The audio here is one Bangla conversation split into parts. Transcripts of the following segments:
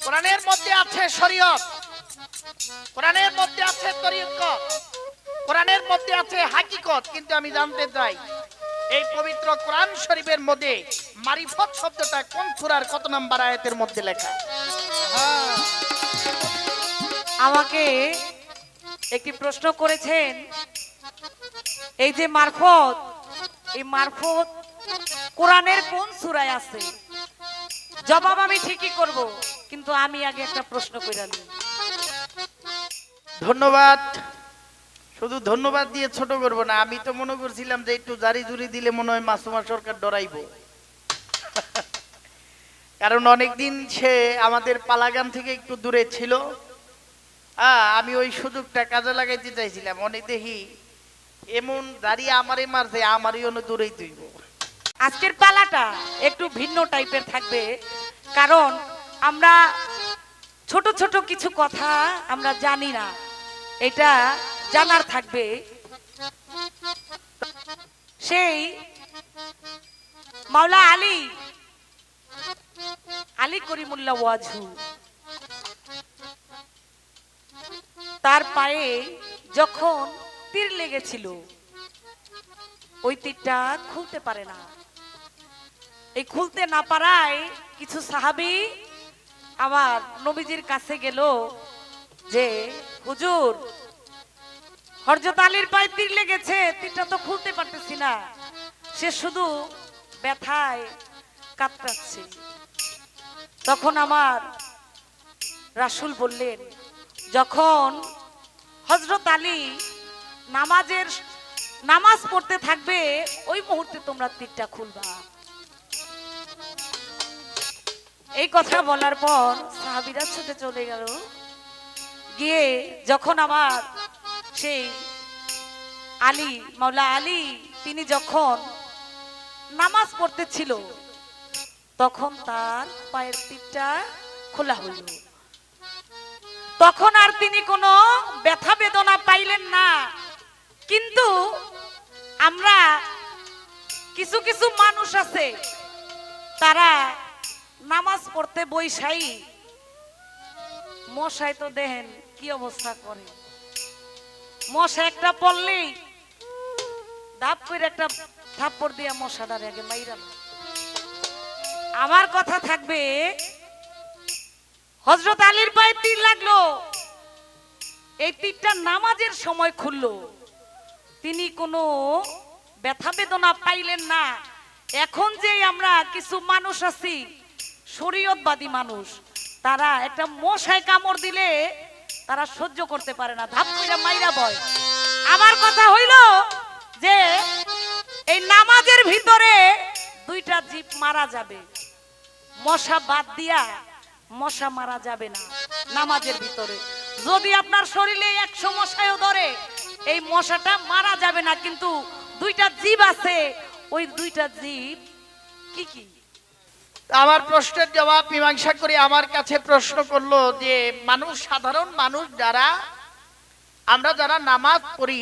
কোরআনের মধ্যে আছে শরীয়ত, কোরআনের মধ্যে আছে তরিকত, কোরআনের মধ্যে আছে হাকিকত, কিন্তু আমি জানতে চাই এই পবিত্র কোরআন শরীফের মধ্যে মারিফত শব্দটা কোন সূরার কত নাম্বার আয়াতের মধ্যে লেখা? আমাকে একটি প্রশ্ন করেছেন, এই যে মারফত, এই মারফত কোরআনের কোন সূরায় আছে? জবাব আমি ঠিকই করব, কিন্তু আমি আগে একটা প্রশ্ন কইরালি। ধন্যবাদ। শুধু ধন্যবাদ দিয়ে ছোট করব না, আমি তো মনে করছিলাম যে একটু জারি জুরি দিলে মনে হয় মাসুমা সরকার ডরাইবো। কারণ অনেকদিন সে আমাদের পালাগান থেকে একটু দূরে ছিল। আমি ওই সুযোগটা কাজে লাগাইতে চাইছিলাম। অনেক দেখি এমন দাঁড়িয়ে আমারে মারছে, আমারই অন্য দূরেই তুইব। আজকের পালাটা একটু ভিন্ন টাইপের থাকবে, কারণ আমরা ছোট ছোট কিছু কথা আমরা জানি না, এটা জানার থাকবে। সেই মাওলা আলী, আলী করিমুল্লাহ ওয়াজহু, তার পায়ে যখন তীর লেগেছিল, ওই তীরটা খুলতে পারে না। এই খুলতে না পারায় কিছু সাহাবী আবার নবীজির কাছে গেল যে হুজুর, হযরত আলীর পায়ে তীর লেগেছে, তীরটা তো খুলতে পারতেছি না, সে শুধু ব্যথায় কাতরাচ্ছে। তখন আমার রাসূল বললেন, যখন হযরত আলী নামাজ পড়তে থাকবে, ওই মুহূর্তে তোমরা তীরটা খুলবা। এই কথা বলার পর সাহাবীরা ছুটে চলে গেল। গিয়ে যখন আমার সেই আলী, মাওলা আলী, তিনি যখন নামাজ পড়তেছিল, তখন তার পায়ের তীরটা খোলা হইল। তখন আর তিনি কোনো ব্যথা বেদনা পাইলেন না। কিন্তু আমরা কিছু কিছু মানুষ আছে, তারা নামাজ পড়তে বইসাই মশাই তো দেখেন কি অবস্থা করে। মশা একটা পড়লেই দাপ করে একটা থাপ্পড় দিয়ে মশাটার আগে মাইরাল। আমার কথা থাকবে, হযরত আলীর পায়ে তীর লাগলো, এই তীরটা নামাজের সময় খুললো, তিনি কোনো ব্যথা বেদনা পাইলেন না। এখন যে আমরা কিছু মানুষ আছি, শরীয়তবাদী মানুষ, তারা একটা মশায় কামড় দিলে তারা সহ্য করতে পারে না, ধাপ করে মাইরা বয়। আমার কথা হইল যে এই নামাজের ভিতরে দুইটা জীব মারা যাবে, মশা বাদ দিয়া মশা মারা যাবে না নামাজের ভিতরে। যদি আপনার শরীরে 100 মশাও ধরে, এই মশাটা মারা যাবে না, কিন্তু দুইটা জীব আছে, ওই দুইটা জীব কি কি? আমার প্রশ্নের জবাব মীমাংসা করে আমার কাছে প্রশ্ন করলো যে মানুষ, সাধারণ মানুষ যারা, আমরা যারা নামাজ পড়ি,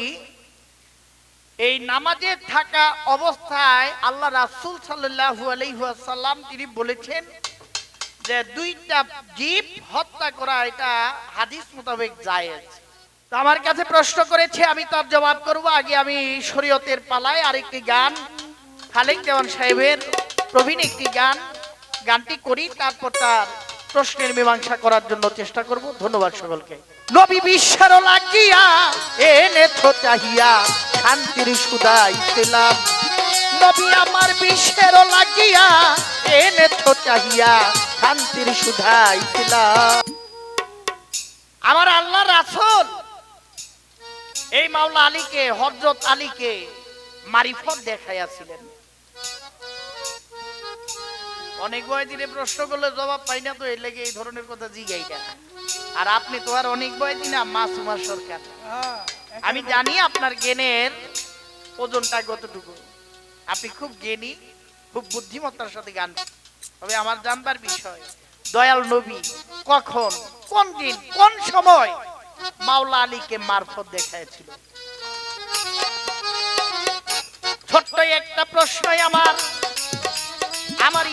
এই নামাজে থাকা অবস্থায় আল্লাহ রাসূল সাল্লাল্লাহু আলাইহি ওয়াসাল্লাম তিনি বলেছেন যে দুইটা জীব হত্যা করা এটা হাদিস মোতাবেক জায়েজ। তো আমার কাছে প্রশ্ন করেছে, আমি তার জবাব করব। আগে আমি শরীয়তের পালায় আরেকটি গান, খালেক দেওয়ান সাহেবের প্রবীণ একটি গান, গানটি করি, তারপর তার প্রশ্নের মীমাংসা করার জন্য চেষ্টা করব। ধন্যবাদ সকলকে। নবী বিশ্বের লাগিয়া এনেছ চাহিয়া শান্তির সুদাইছিলাম, নবী আমার বিশ্বের লাগিয়া এনেছ চাহিয়া শান্তির সুদাইছিলাম। আমার আল্লাহ রাসূল এই মাওলা আলীকে, হযরত আলীকে মারিফত দেখাইয়াছিলেন। অনেক বয় দিনে প্রশ্ন করলে জবাব পাই না, তো এর লেগে এই ধরনের কথা জিগাই না। আর আপনি তো আর অনেক বয় দিনা মাসুমা সরকার, আমি জানি আপনার জ্ঞানের ওজনটা কতটুকু। আপনি খুব জ্ঞানী, খুব বুদ্ধিমত্তার সাথে গান। তবে আমার জানবার বিষয়, দয়াল নবী কখন, কোন দিন, কোন সময় মাওলা আলীকে মারফত দেখাইছিল? ছোট্ট একটা প্রশ্নই আমার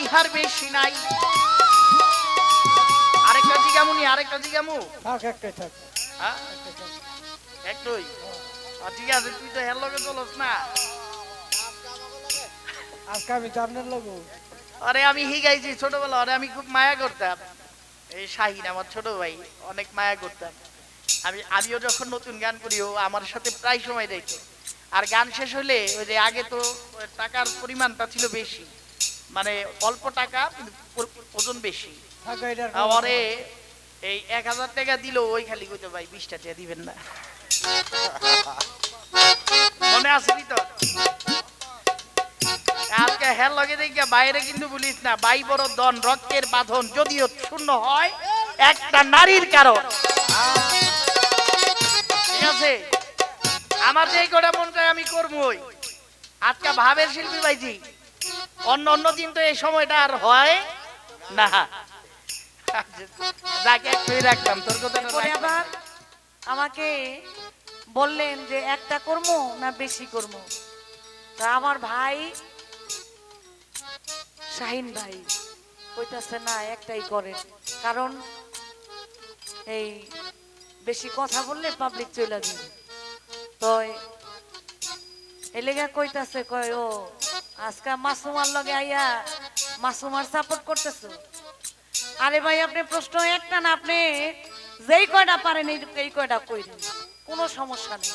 ইহার বেশি নাই। আরেকটা আরেকটা জিগামু থাক একটাই থাক হ্যাঁ একটুই ঠিক আছে তুই তো হের লগে চলস না আজকে আমি তো আপনার লোক আরে আমি হিগাইছি ছোটবেলা আরে আমি খুব মায়া করতাম এই শাহিন আমার ছোট ভাই অনেক মায়া করতাম আমিও যখন নতুন গান করি ও আমার সাথে প্রায় সময় দেখতো আর গান শেষ হলে ওই যে আগে তো টাকার পরিমাণটা ছিল বেশি মানে অল্প টাকা কিন্তু ওজন বেশি থাক এটার আমারে এই 1000 টাকা দিল ওই খালি কইতো ভাই 20 টাকা দিবেন না মনে আছে তো আজকে হেল লগে দেখিয়া বাইরে কিন্তু বলিস না বাই বড় দন রক্তের বাঁধন যদিও শূন্য হয় একটা নারীর কারণ ঠিক আছে আমার যেই কটা মন চায় আমি করবই আজকে ভাবের শিল্পী ভাইজি অন্য অন্য দিন তো এই সময়টা আর হয় না যাকে একটু রাখলাম তোর কথাটা পরে রাখলাম। আবার আমাকে বললেন যে একটা কর্ম না বেশি কর্ম তা আমার ভাই শাহিন ভাই কইতাছে না একটাই করেন কারণ এই বেশি কথা বললে পাবলিক চলে যাবে তো এলেগা কইতাছে কয় ও আজকে মাসুমার লগে আইয়া মাসুমার সাপোর্ট করতেছো আরে ভাই আপনি প্রশ্ন একটা না আপনি যেই কয়টা পারেন এই কয়টা কইরেন কোনো সমস্যা নেই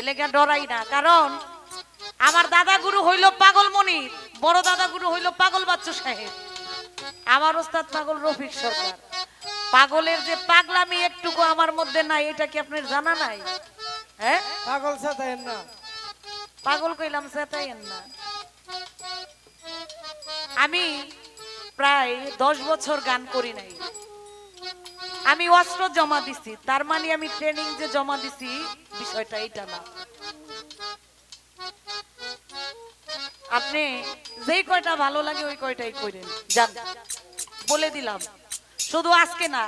এলেগা ডরাই না কারণ আমার দাদা গুরু হইল পাগল মনির বড় দাদা গুরু হইল পাগল বাচ্চু সাহেব আমার ওস্তাদ পাগল রফিক সরকার পাগলের যে পাগলামি একটুকু আমার মধ্যে নাই এটা কি আপনার জানা নাই হ্যাঁ পাগল সাথেন না পাগল কইলাম সেটাই না আমি প্রায় 10 বছর গান করি নাই আমি অস্ত্র জমা দিছি তার মানে আমি ট্রেনিং যে জমা দিছি বিষয়টা এটা না আপনি যেই কয়টা ভালো লাগে ওই কয়টাই কইরেন জান বলে দিলাম শুধু আজকে না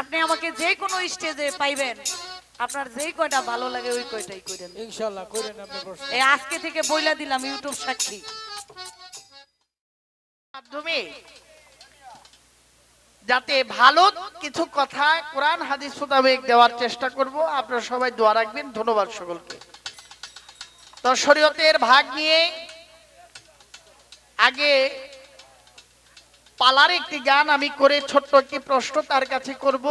আপনি আমাকে যে কোনো স্টেজে পাইবেন আপনার যেই কয়টা ভালো লাগে ওই কয়টাই কইরেন ইনশাআল্লাহ করেন আপনি প্রশ্ন এই আজকে থেকে বইলা দিলাম ইউটিউব সাক্ষী মাধ্যমে যাতে ভালো কিছু কথা কোরআন হাদিস মোতাবেক দেওয়ার চেষ্টা করব আপনারা সবাই দোয়া রাখবেন ধন্যবাদ সকলকে তো শরীয়তের ভাগ নিয়ে আগে পালার একটি গান আমি করে ছোট্ট একটি প্রশ্ন তার কাছে করব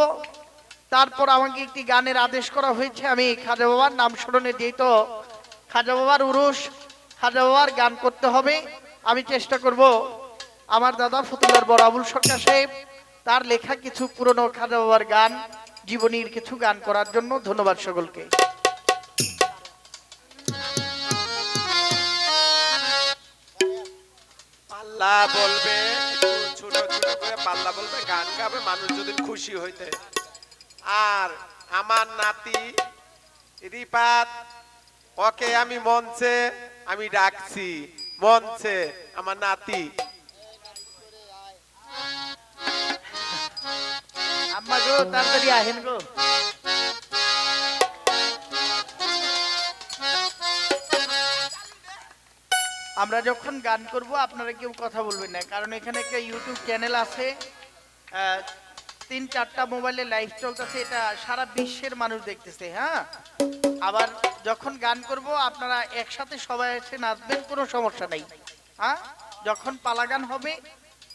তারপর আমাকে একটি গানের আদেশ করা হয়েছে আমি খাজা বাবার নাম স্মরণে দিই তো খাজা বাবার উরুস খাজা বাবার গান করতে হবে আমি চেষ্টা করব আমার দাদা ফতুল্লার বড় আবুল সরকার সাহেব তার লেখা কিছু পুরনো খাজা বাবার গান জীবনীর কিছু গান করার জন্য ধন্যবাদ সকলকে পাল্লা বলবে একটু ছোট ছোট করে পাল্লা বলবে গান গাবে মানুষ যদি খুশি হইতে আর আমার নাতি রিপাত ওকে আমি মঞ্চে আমি ডাকছি মঞ্চে আমার নাতি আম্মা গো তাড়াতাড়ি আহেন গো আমরা যখন গান করব আপনারা কেউ কথা বলবেন না কারণ এখানে একটা ইউটিউব চ্যানেল আছে 3-4টা মোবাইলে লাইভ চলতেছে এটা সারা বিশ্বের মানুষ দেখতেছে হ্যাঁ আবার যখন গান করব আপনারা একসাথে সবাই এসে নাচবেন কোনো সমস্যা নাই হ্যাঁ যখন পালা গান হবে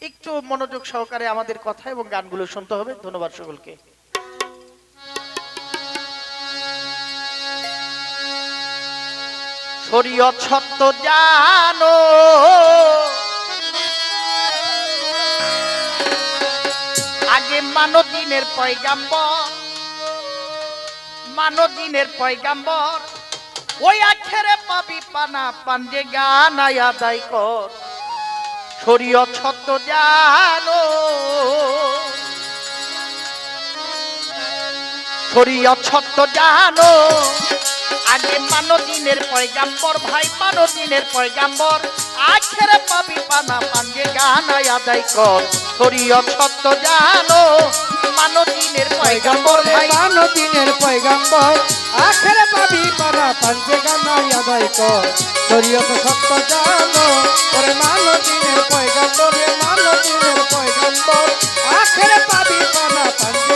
একটু মনোযোগ সহকারে আমাদের কথা এবং গানগুলো শুনতে হবে ধন্যবাদ সকলকে শরীয়ত সত্য জানো আগে মানবদিনের পয়গাম্বর ওই আখেরে পাবি পানা পাঞ্জে গান আদায় কর শরীয়ত সত্য জানো শরীয়ত সত্য জানো আগে মানবদিনের পয়গাম্বর ভাই মানবদিনের পয়গাম্বর আখেরে পাবি পানা পাঞ্জে গান আদায় কর শরীয়ত সত্য জানো মানবদিনের পয়গাম্বর ভাই মানবদিনের পয়গাম্বর আখেরে পাবি পারা পাঞ্জে গানাই আদায় কর শরীয়ত সত্য জানো ওরে মানবদিনের পয়গাম্বর আখেরে পাবি পারা পাঞ্জে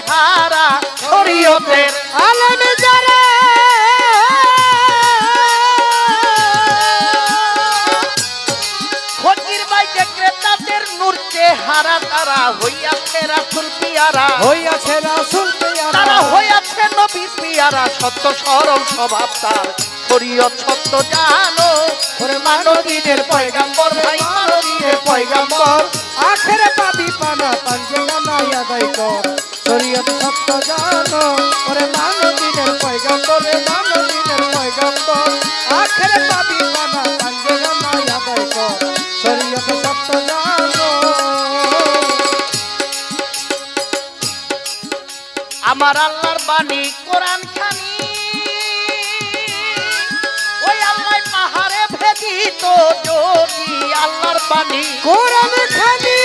চেহারা শরীয়তের আলেম যারা ফকির বাইকে ক্রেতাদের নূর চেহারা তারা হইয়াছে রাসূল পিয়ারা হইয়াছে রাসূল তারা পেয়ারা হইয়াছে নবীর পিয়ারা সত্য সরল স্বভাব তার শরীয়ত সত্য জানো ওরে মানবীদের পয়গাম্বর ভাই মানবীদের পয়গাম্বর আখেরে পাবি পানা পাঞ্জে গানাই আদায় কর শরীয়ত সত্য জানো ওরে মানবীদের পয়গাম্বর রে মানবীদের পয়গাম্বর আখেরে পাবি পানা পাঞ্জে গানাই আদায় কর শরীয়ত সত্য জানো আমার আল্লাহর বাণী কোরআন খানি ওই আল্লাহ পাহাড়ে ভেদিত যদি আল্লাহর বাণী কোরআন খানি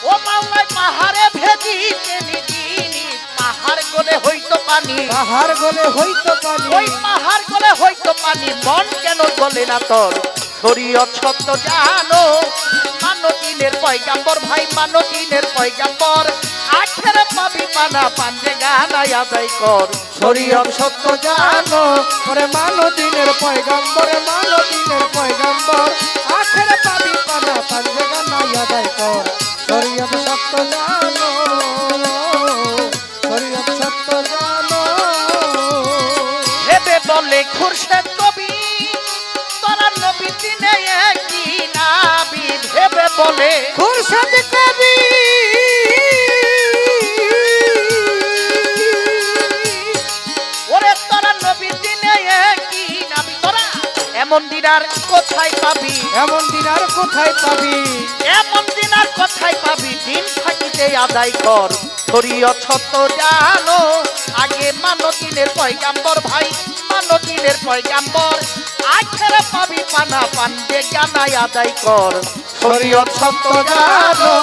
ও মাওলাই পাহাড়ে ভেদিতে নিদিনি পাহাড় গলে হইতো পানি পাহাড় গলে হইতো পানি ওই পাহাড় গলে হইতো পানি মন কেন গলে না তোর শরীয়ত সত্য জানো মানবীনের পয়গাম্বর ভাই মানবীনের পয়গাম্বর আখেরে পাবি পানা পাঞ্জে গানাই আদায় কর শরীয়ত সত্য জানো ওরে মানবীনের পয়গাম্বর মানবীনের পয়গাম্বর আখেরে পাবি পানা পাঞ্জে গানাই আদায় কর শরীয়ত সত্য জানো শরীয়ত সত্য জানো ভেবে বলে খুরশেদ কবি তোরা নবী দিনে একই নাবি ভেবে বলে খুরশদ কবি ওরে তোরা নবী দিনে একই নাবি তোরা এমন দিন আর কোথায় পাবি এমন দিন আর কোথায় পাবি এমন দিন আর কোথায় পাবি দিন থাকিতে আদায় কর শরীয়ত সত্য জানো আগে মানবীনের পয়গাম্বর ভাই মানবীনের পয়গাম্বর আখেরে পাবি পানা পাঞ্জে গানাই আদায় কর শরীয়ত সত্য জানো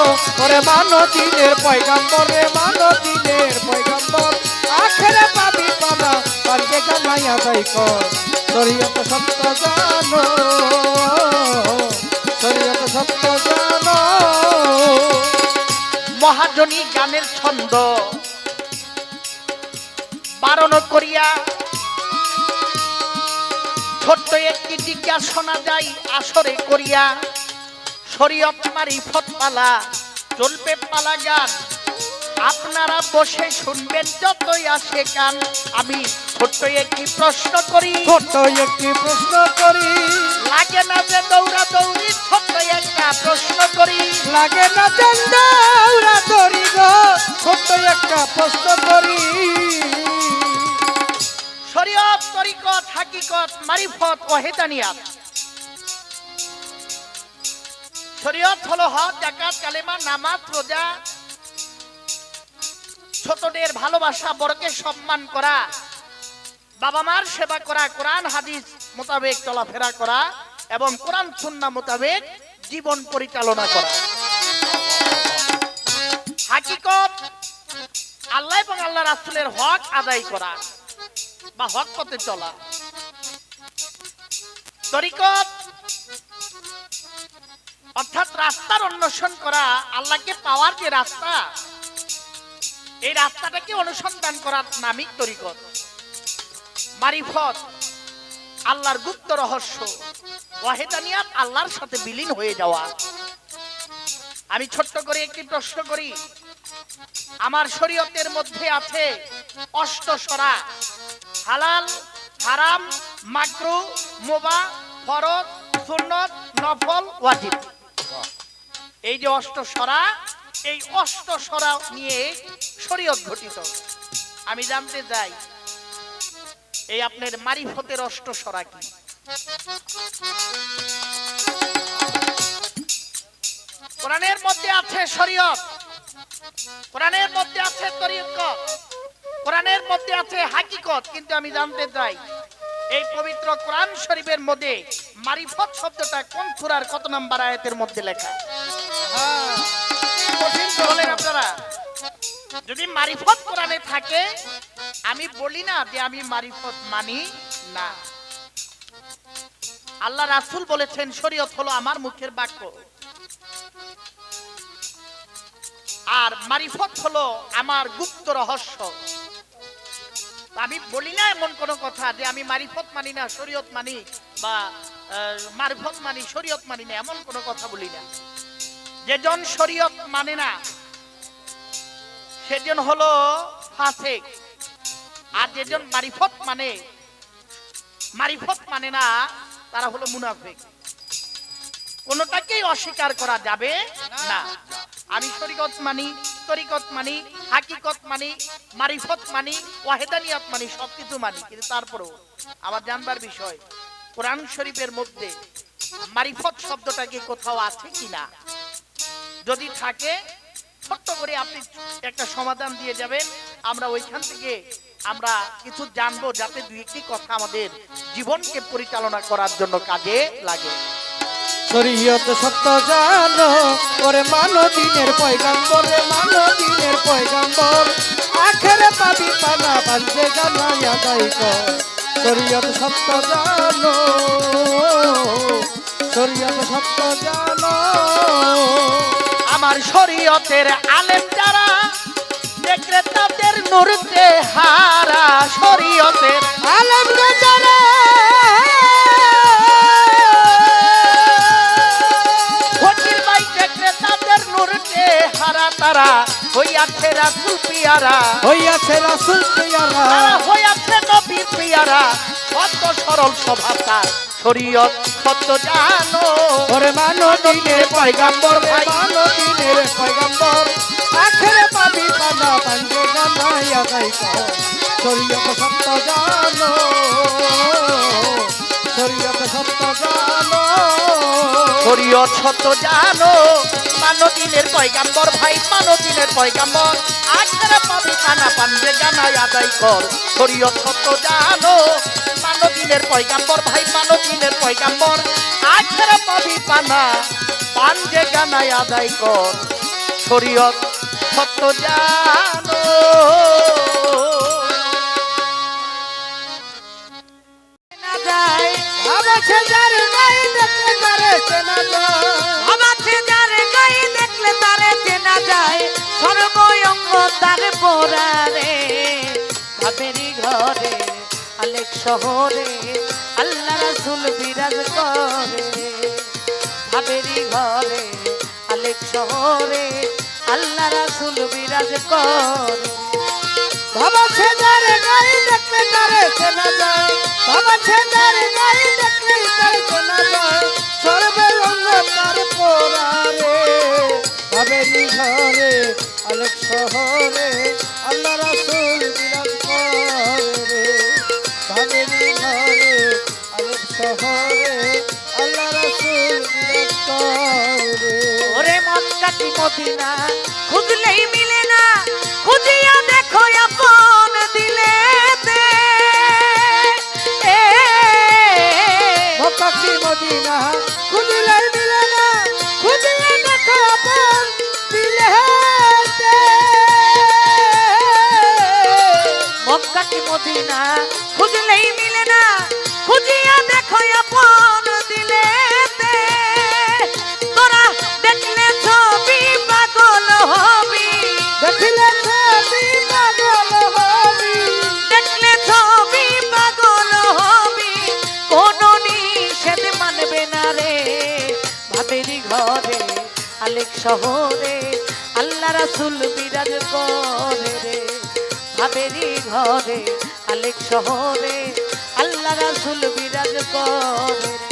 ওরে মানবীনের পয়গাম্বর রে মানবীনের পয়গাম্বর আখেরে পাবি পানা পাঞ্জে গানাই আদায় কর শরীয়ত সত্য জানো শরীয়ত সত্য জানো মহাজনী গানের ছন্দ বারণ করিয়া ছোট্ট একটি টিকা শোনা যায় আসরে করিয়া শরীয়ত মারিফত পালা চলবে পালা গান আপনারা বসে শুনবেন যতই আসে গান আমি ছোট্ট একটি প্রশ্ন করি ছোট্ট একটি প্রশ্ন করি লাগে না যে দৌড়া দৌড়ি ছোট্ট একটা প্রশ্ন করি লাগে না দৌড়া দৌড়ি গো ছোট্ট একটা প্রশ্ন করি শরীয়ত তরিকত হাকিকত মারিফত ও হেদানিয়াত শরীয়ত হলো হজ যাকাত কালেমা নামাজ রোজা ছোটদের ভালোবাসা বড়কে সম্মান করা বাবা মার সেবা করা কোরআন হাদিস মোতাবেক চলাফেরা করা এবং কোরআন সুন্নাহ মোতাবেক জীবন পরিচালনা করা হাকিকত আল্লাহ এবং আল্লাহ রাসূলের হক আদায় করা বা হক পথে চলা তরিকত অর্থাৎ রাস্তার অন্বেষণ করা আল্লাহকে পাওয়ার যে রাস্তা এই রাস্তাটাকে অনুসন্ধান করার নামই তরিকত মারিফত আল্লাহর গুপ্ত রহস্য ওয়াহিদানিয়াত আল্লাহর সাথে বিলীন হয়ে যাওয়া আমি ছোট্ট করে একটি প্রশ্ন করি আমার শরীয়তের মধ্যে আছে অষ্টসরা হালাল হারাম মাকরুহ মুবাহ ফরজ সুন্নত নফল ওয়াজিব এই যে অষ্টসরা এই অষ্টসরা নিয়ে শরীয়ত গঠিত আমি জানতে চাই এই আপনার মারিফতের অষ্টসরা কি কোরআনের মধ্যে আছে শরীয়ত কোরআনের মধ্যে আছে তরিকত কোরআনের মধ্যে আছে হাকিকত কিন্তু আমি জানতে চাই এই পবিত্র কোরআন শরীফের মধ্যে মারিফত শব্দটা কোন সূরার কত নম্বর আয়াতের মধ্যে লেখা কঠিন তো বলেন আপনারা যদি মারিফত কোরআনে থাকে আমি বলি না যে আমি মারিফত মানি না আল্লাহ রাসূল বলেছেন শরীয়ত হলো আমার মুখের বাক্য আর মারিফত হলো আমার গুপ্ত রহস্য। আমি বলি না এমন কোন কথা যে আমি মারিফত মানি না, শরীয়ত মানি, বা মারিফত মানি শরীয়ত মানি না, এমন কোন কথা বলি না। যেজন শরীয়ত মানে না সেজন হলো ফাসিক, আর যেজন মারিফত মানে না তারা হলো মুনাফিক। কোনটাকেই অস্বীকার করা যাবে না। আমি শরীয়ত মানি, তরিকত মানি, হাকিকত মানি, মারিফত মানি, ওয়াহেদানিয়ত মানি, সবকিছু মানি, কিন্তু তারপরেও আমার জানবার বিষয় কোরআন শরীফের মধ্যে মারিফত শব্দটা কি কোথাও আছে কিনা। যদি থাকে ছোট্ট করে আপনি একটা সমাধান দিয়ে যাবেন, আমরা ওইখান থেকে আমরা কিছু জানবো, যাতে দুই একটি কথা আমাদের জীবনকে পরিচালনা করার জন্য কাজে লাগে। শরীয়ত সত্য জানো ওরে মানো দিনের পয়গাম্বর, রে মানো দিনের পয়গাম্বর, আখেরে পাবি পানা বাজে গানা আদায় কর। শরীয়ত সত্য জানো, শরীয়ত সত্য জানো। আমার শরীয়তের আলেম যারা দেখলে তাদের নূরতে হারা, শরীয়তের আলেম রে যারা ফকির ভাই দেখলে তাদের নূরতে হারা, তারা হইয়াছে রাসূল পিয়ারা, হইয়াছে রাসূল পিয়ারা, তারা হইয়াছে নবীর পিয়ারা। কত সরল স্বভাব তার, শরীয়ত সত্য জানো ওরে মানো দিনের পয়গাম্বর, ভাই। মানো দিনের পয়গাম্বর, আখেরে পাবি পানা বাজে গানা আদায় কর। শরীয়ত সত্য জানো, শরীয়ত সত্য জানো। শরীয়ত সত্য জানো, মানো দিনের পয়গাম্বর ভাই, মানো দিনের পয়গাম্বর, আখেরে পাবি কানা পান্ডে গানা আদায় কর। শরীয়ত সত্য জানো, মানো দিনের পয়গাম্বর ভাই, মানো দিনের পয়গাম্বর, আখেরে পাবি পানা পান্ডে গানা আদায় কর। শরীয়ত সত্য জানো। চেনা যায়, ভাবাছে যার নাই দেখলে তারে চেনা যায়, ভাবাছে যার গায়ে দেখলে তারে চেনা যায়, সর্বঙ্গ তার পোড়ারে। ভাবেরি ঘরে আলেক শহরে আল্লাহ রাসূল বিরাজ করে, ভাবেরি ঘরে আলেক শহরে আল্লাহ রাসূল বিরাজ করে। ভাবাছে যার নাই দেখলে তারে চেনা যায়, ভাবাছে যার নাই দেখলে তারে চেনা যায়, সর্বঙ্গ তার পোড়ারে। ভাবেরি ঘরে আলেক শহরে আল্লাহ রাসূল বিরাজ করে, ভাবেরি ঘরে আলেক শহরে আল্লাহ রাসূল বিরাজ করে। ওরে মক্কা কি মদিনা খুঁজলেই মিলে না, খুঁজিয়া দেখো আপন দিলেতে। মক্কা কি মদিনা খুঁজলেই মিলে না, খুঁজিয়া দেখো আপন দিলেতে। মক্কা কি মদিনা খুঁজলেই মিলে না, খুঁজিয়া দেখো আপন দিলেতে। তোরা দেখলে ছবি পাগল হবি, দেখিলে ছবি পাগল হবি, দেখলে ছবি পাগল হবি, কোন নিষেধ মানবে না রে। ভাবেরি ঘরে আলেক শহরে আল্লাহ রাসূল বিরাজ করে রে, ভাবেরি ঘরে আলেক শহরে আল্লাহ রাসূল বিরাজ করে রে।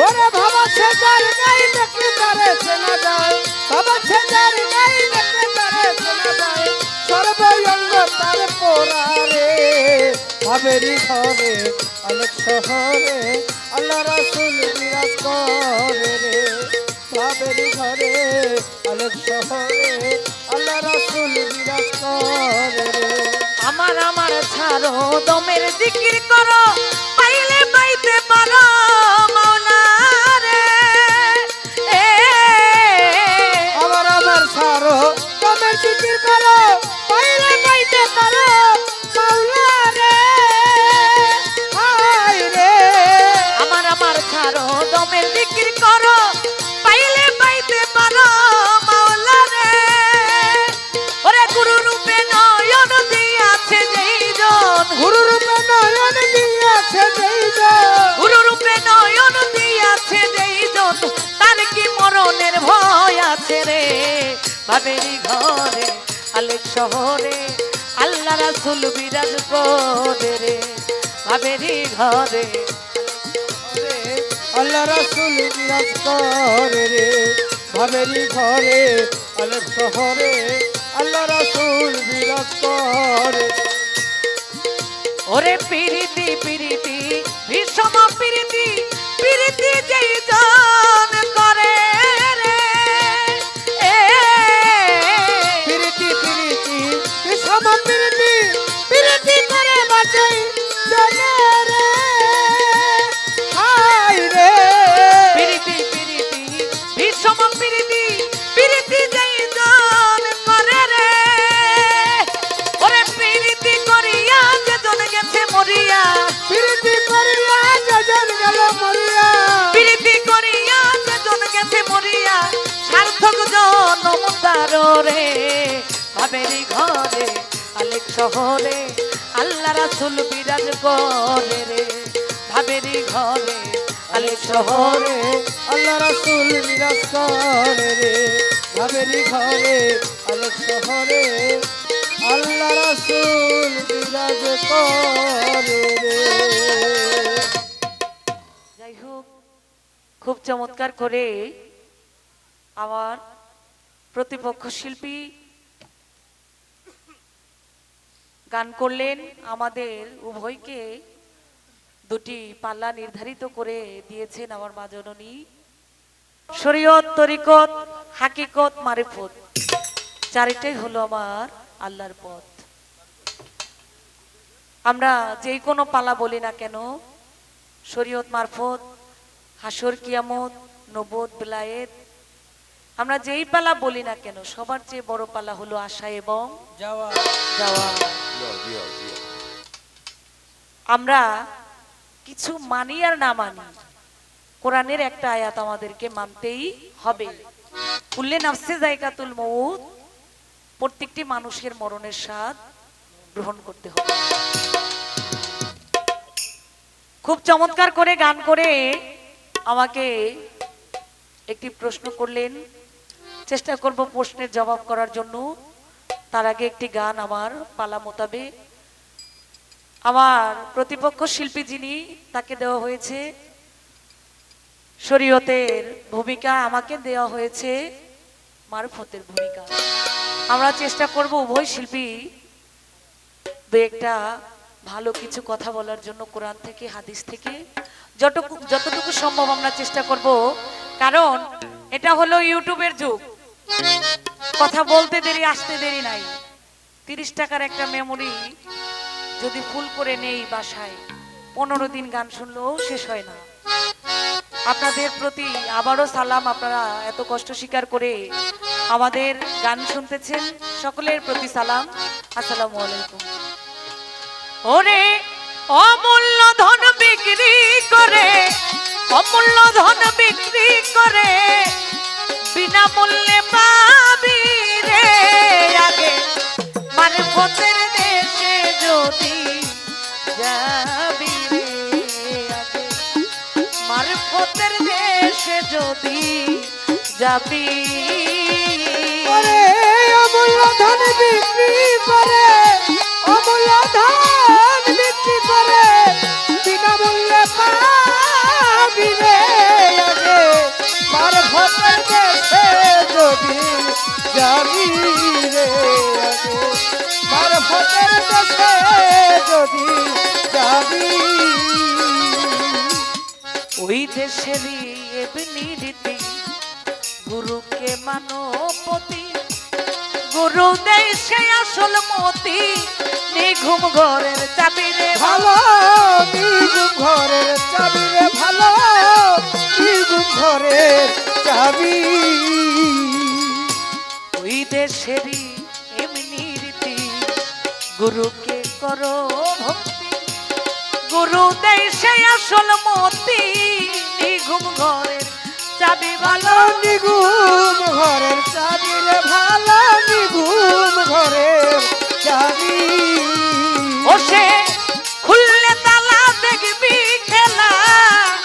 ওরে ভাবাছে যার নাই দেখলে তারে চেনা যায়, ভাবাছে যার নাই দেখলে তারে চেনা যায়, সর্বঙ্গ তার পোড়ারে। ভাবেরি ঘরে আলেক শহরে আল্লাহ রাসূল বিরাজ করে রে, ভাবেরি ঘরে আলেক শহরে আল্লাহ রাসূল বিরাজ করে রে। আমার আমার ছাড়ো দমের জিকির করো, পাইলে পাইতে পারো মাওলা রে। আমার আমার সারো তোমের জিকির করো, পাইলে পাইতে পারো মাওলা রে। হায় রে আমার আমার ছাড়ো দমের জিকির করো, পাইলে পাইতে পারো মাওলা রে। মরণের ভয় আছে রে বাবেরি ঘরে আলেক শহরে আল্লাহ রাসূল বিরাজ করে রে বাবেরি ঘরে আল্লাহ রাসূল বিরাজ করে রে ভাবেরি ঘরে আলেপ শহরে আল্লাহ রাসূল বিরাজ করে। ওরে পিরিতি পিরিতি ভীষণ পিরিতি পিরিতি যেই জন করে রে পিরিতি পিরিতি বিষম পিরিতি পিরিতি করে বাঁচাই জানে রে হাই রে পিরিতি পিরিতি ভীষণ পিরিতি পিরিতি যেই জন করে রে ওরে পিরিতি করিয়া যে জন গেছে মরিয়া পিরিতি করিয়া যজন গেল মরিয়া প্রীতি করিয়া যে জন গেছে মরিয়া সার্থক জনম তার রে ভাবেরি ঘরে আলেক শহরে আল্লাহ রাসূল বিরাজ করে রে ভাবেরি ঘরে আলেক শহরে আল্লাহ রাসূল বিরাজ করে রে ভাবেরি ঘরে আলেপ শহরে আল্লাহ রাসূল বিরাজ করে রে। যাই হোক খুব চমৎকার করে আমার প্রতিপক্ষ শিল্পী গান করলেন। আমাদের উভয়কে দুটি পাল্লা নির্ধারিত করে দিয়েছেন আমার মা জননী। শরীয়ত, তরিকত, হাকিকত, মারিফত চারিটাই হলো আমার আল্লাহর পথ। আমরা যেই কোনো পালা বলি না কেন, শরীয়ত, মারফত, হাসর, কিয়ামত, নবুয়ত, বেলায়েত, আমরা যেই পালা বলি না কেন সবার চেয়ে বড় পালা হলো আশা এবং যাওয়া যাওয়া। আমরা কিছু মানি আর না মানি, কোরআনের একটা আয়াত আমাদেরকে মানতেই হবে। কুল্লে নাফসে যায়কাতুল মউত, প্রত্যেকটি মানুষের মরণের স্বাদ গ্রহণ করতে হবে। খুব চমৎকার করে গান করে আমাকে একটি প্রশ্ন করলেন, চেষ্টা করব প্রশ্নের জবাব করার জন্য। তার আগে একটি গান আমার পালা মোতাবেক। আমার প্রতিপক্ষ শিল্পী যিনি, তাকে দেওয়া হয়েছে শরীয়তের ভূমিকা, আমাকে দেওয়া হয়েছে মারফতের ভূমিকা। আমরা চেষ্টা করব উভয় শিল্পী দু একটা ভালো কিছু কথা বলার জন্য কোরআন থেকে, হাদিস থেকে যতটুকু সম্ভব আমরা চেষ্টা করব। কারণ এটা হলো ইউটিউবের যুগ, কথা বলতে দেরি আসতে দেরি নাই। 30 টাকার একটা মেমোরি যদি ফুল করে নেই বাসায়, 15 দিন গান শুনলেও শেষ হয় না। আপনাদের প্রতি আবারও সালাম, আপনারা এত কষ্ট স্বীকার করে আমাদের গান শুনতেছেন, সকলের প্রতি সালাম, আসসালামু আলাইকুম। ওরে অমূল্য ধন বিক্রি করে, অমূল্য ধন বিক্রি করে বিনামূল্যে পাবি রে আগে মারফতের দেশে যদি যাবি রে আগে মারফতের দেশে যদি যাবি। করে অমূল্য ধন বিক্রি করে, অমূল্য ধন বিক্রি করে বিনামূল্যে পাবি রে আগে মারফতের দেশে যদি যাবি রে আগে মারফতের দেশে যদি যাবি। ওই দেশেরই এমনি রীতি, গুরুকে মানবপতি, গুরু দেয় সে আসল মতি, নিঘুম ঘরের চাবি রে ভালো নিগুম ঘরের চাবি রে ভালো নিগুম ঘরের চাবি। ওই দেশেরই এমনি রীতি, গুরুকে করো ভক্তি, গুরু দেয় সে আসল মতি, নিঘুম ঘরের চাবি ভালো নিগুম ঘরের চাবি রে ভালো নিগুম ঘরের চাবি। ও সে খুললে তালা দেখবি খেলা,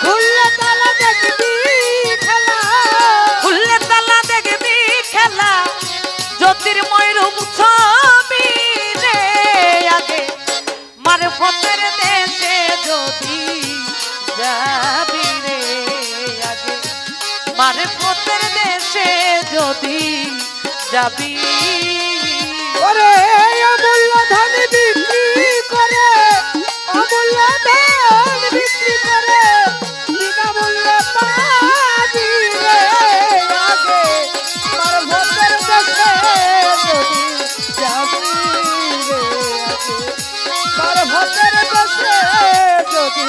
খুললে তালা দেখবি খেলা, খুললে যদি যাবি ওরে অমূল্য ধন বিক্রি করে, অমূল্য ধন বিক্রি করে বিনামূল্যে পাবি রে আগে পর্বতের দেশে যদি যাবি রে আগে পর্বতের দেশে যদি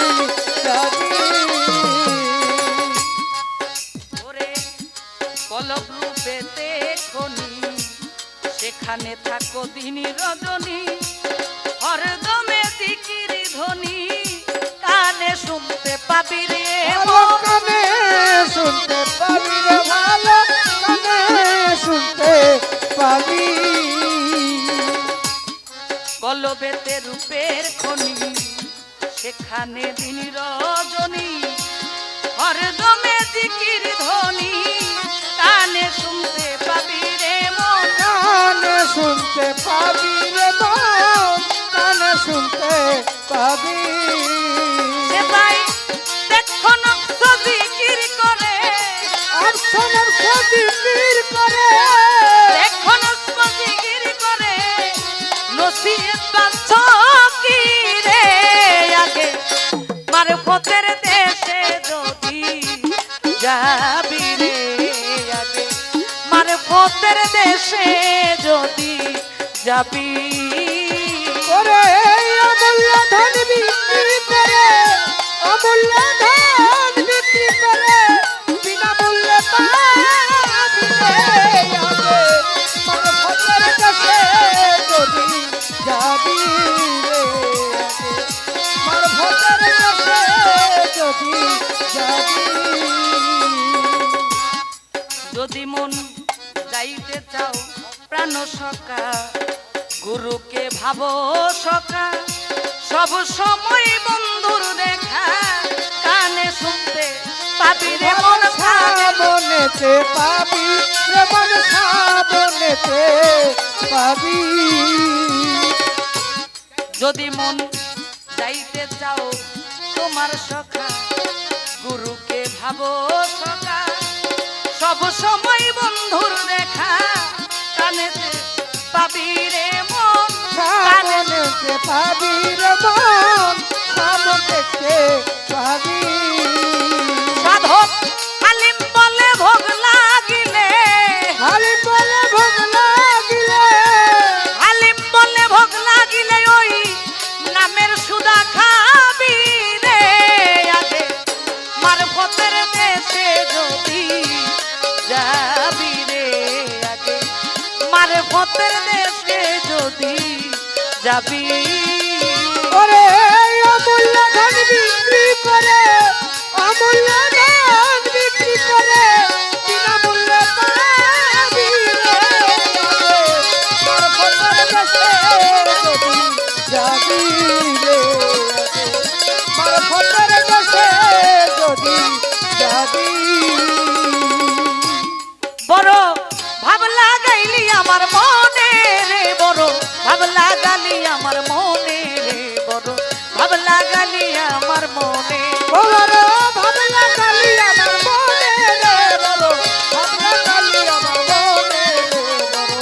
যাবি। ওরে কলব রূপেতে খনি সেখানে থাকো দিন রজনী হরদমে জিকির ধ্বনি কানে শুনতে পাবি রে ভালো কানে শুনতে পাবি রে, ভালো কানে শুনতে পাবি। কলবেতে রূপের খনি সেখানে দিন রজনী হরদমে জিকির ধ্বনি কানে শুনতে পাবি রে মন কানে শুনতে পাবি রে মন, কানে শুনতে পাবি। সে তাই দেখো নকশ জিকির করে আর্শনের সদিকির করে, দেখো নকশ জিকির করে নসিহত বাঁধছ কি রে আগে মারফতের দেশে যদি যাবি রে আগে মারফতের দেশে যদি যাবি ওরে অমূল্য ধন বিক্রি করে, অমূল্য ধন বিক্রি করে বিনামূল্যে পাবি রে আগে পর্বতের দেশে যদি যাবি রে আগে পর্বতের দেশে যদি যাবি। যদি মন যাইতে চাও প্রাণ সকা গুরুকে ভাবো সকা সব সময় বন্ধুর দেখা কানে শুনতে পাবি রে মন কানে মনেতে পাবি রে মন, মনেতে পাবি। যদি মন যাইতে চাও তোমার সখা গুরুকে ভাবো সখা সব সময় বন্ধুর দেখা কানেতে পাবি রে মন কানে মনেতে পাবি রে মন, মনেতে পাবি। সাধক হালিম বলে ভোগ লাগিলে হালি বলে ভোগ লাগিলে, হালিম বলে ভোগ লাগিলে ওই নামের সুদা খাবি রে আগে মারফতের দেশে যদি যাবি রে আগে মারফতের দেশে যদি যাবি ওরে অমূল্য ধন বিক্রি করে, অমূল্য ধন বিক্রি করে বিনামূল্যে পাবি রে আগে পর্বতের দেশে যদি যাবি রে আগে পর্বতের দেশে যদি যাবি। বড় ভাব লাগাইলি আমার মনে রে বড় ভাব লাগালি আমার মনে রে বড় ভাব লাগালি আমার মনে বড় ভাবনা কালি আমার মনে রে বড়, ভাবনা কালি আমার মনে রে বড়,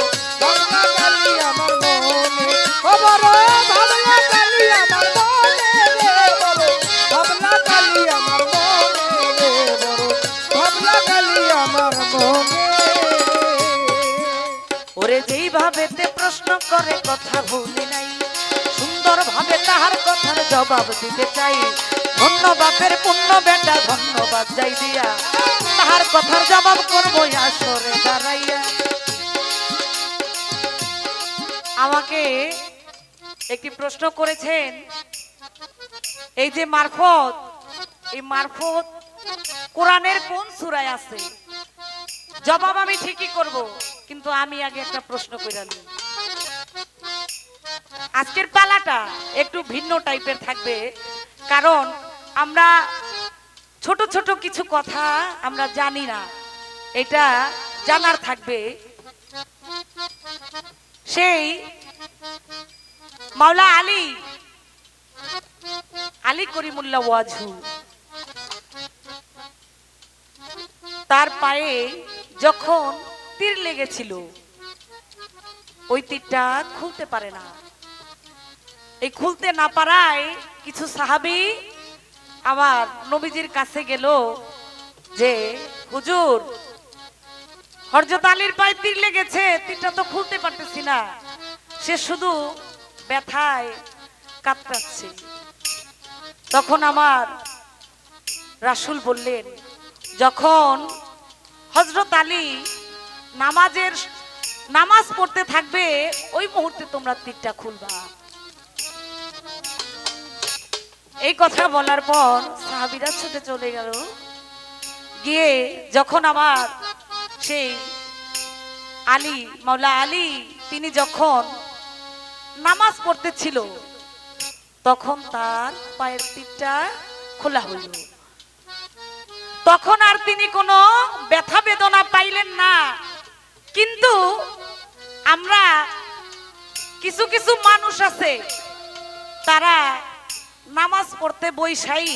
ভাবনা কালি আমার মনে। ও বড় ভাবনা কালি আমার মনে রে বড়, ভাবনা কালি আমার মনে রে বড়, ভাবনা কালি আমার মনে। ওরে যেইভাবে তে প্রশ্ন করে কথা ভুলি নাই সুন্দর ভাবে তাহার কথার জবাব দিতে চাই ধন্য বাপের পুণ্য বেটা ধন্যবাদ যাই দিয়া তাহার কথার জবাব করবো আসরে দাঁড়াইয়া আমাকে একটি প্রশ্ন করেছেন এই যে মারফত এই মারফত কোরআনের কোন সূরায় আছে জবাব আমি ঠিকই করব কিন্তু আমি আগে একটা প্রশ্ন কইরালি আজকের পালাটা একটু ভিন্ন টাইপের থাকবে কারণ আমরা ছোট ছোট কিছু কথা আমরা জানি না এটা জানার থাকবে সেই মাওলা আলী আলী করিমুল্লাহ ওয়াজহু তার পায়ে যখন তীর লেগেছিল, ওই তীরটা খুলতে পারে না। এই খুলতে না পারায় কিছু সাহাবী আবার নবীজির কাছে গেল যে হুজুর, হযরত আলীর পায়ে তীর লেগেছে, তীরটা তো খুলতে পারতেছি না, সে শুধু ব্যথায় কাতরাচ্ছে। তখন আমার রাসূল বললেন, যখন হযরত আলী নামাজ পড়তে থাকবে ওই মুহূর্তে তোমরা তীরটা খুলবা। এই কথা বলার পর সাহাবীরা ছুটে চলে গেল। গিয়ে যখন আমার সেই আলী, মাওলা আলী, তিনি যখন নামাজ পড়তেছিল তখন তার পায়ের তীরটা খোলা হইল। তখন আর তিনি কোনো ব্যথা বেদনা পাইলেন না। কিন্তু আমরা কিছু কিছু মানুষ আছে, তারা নামাজ পড়তে বইসাই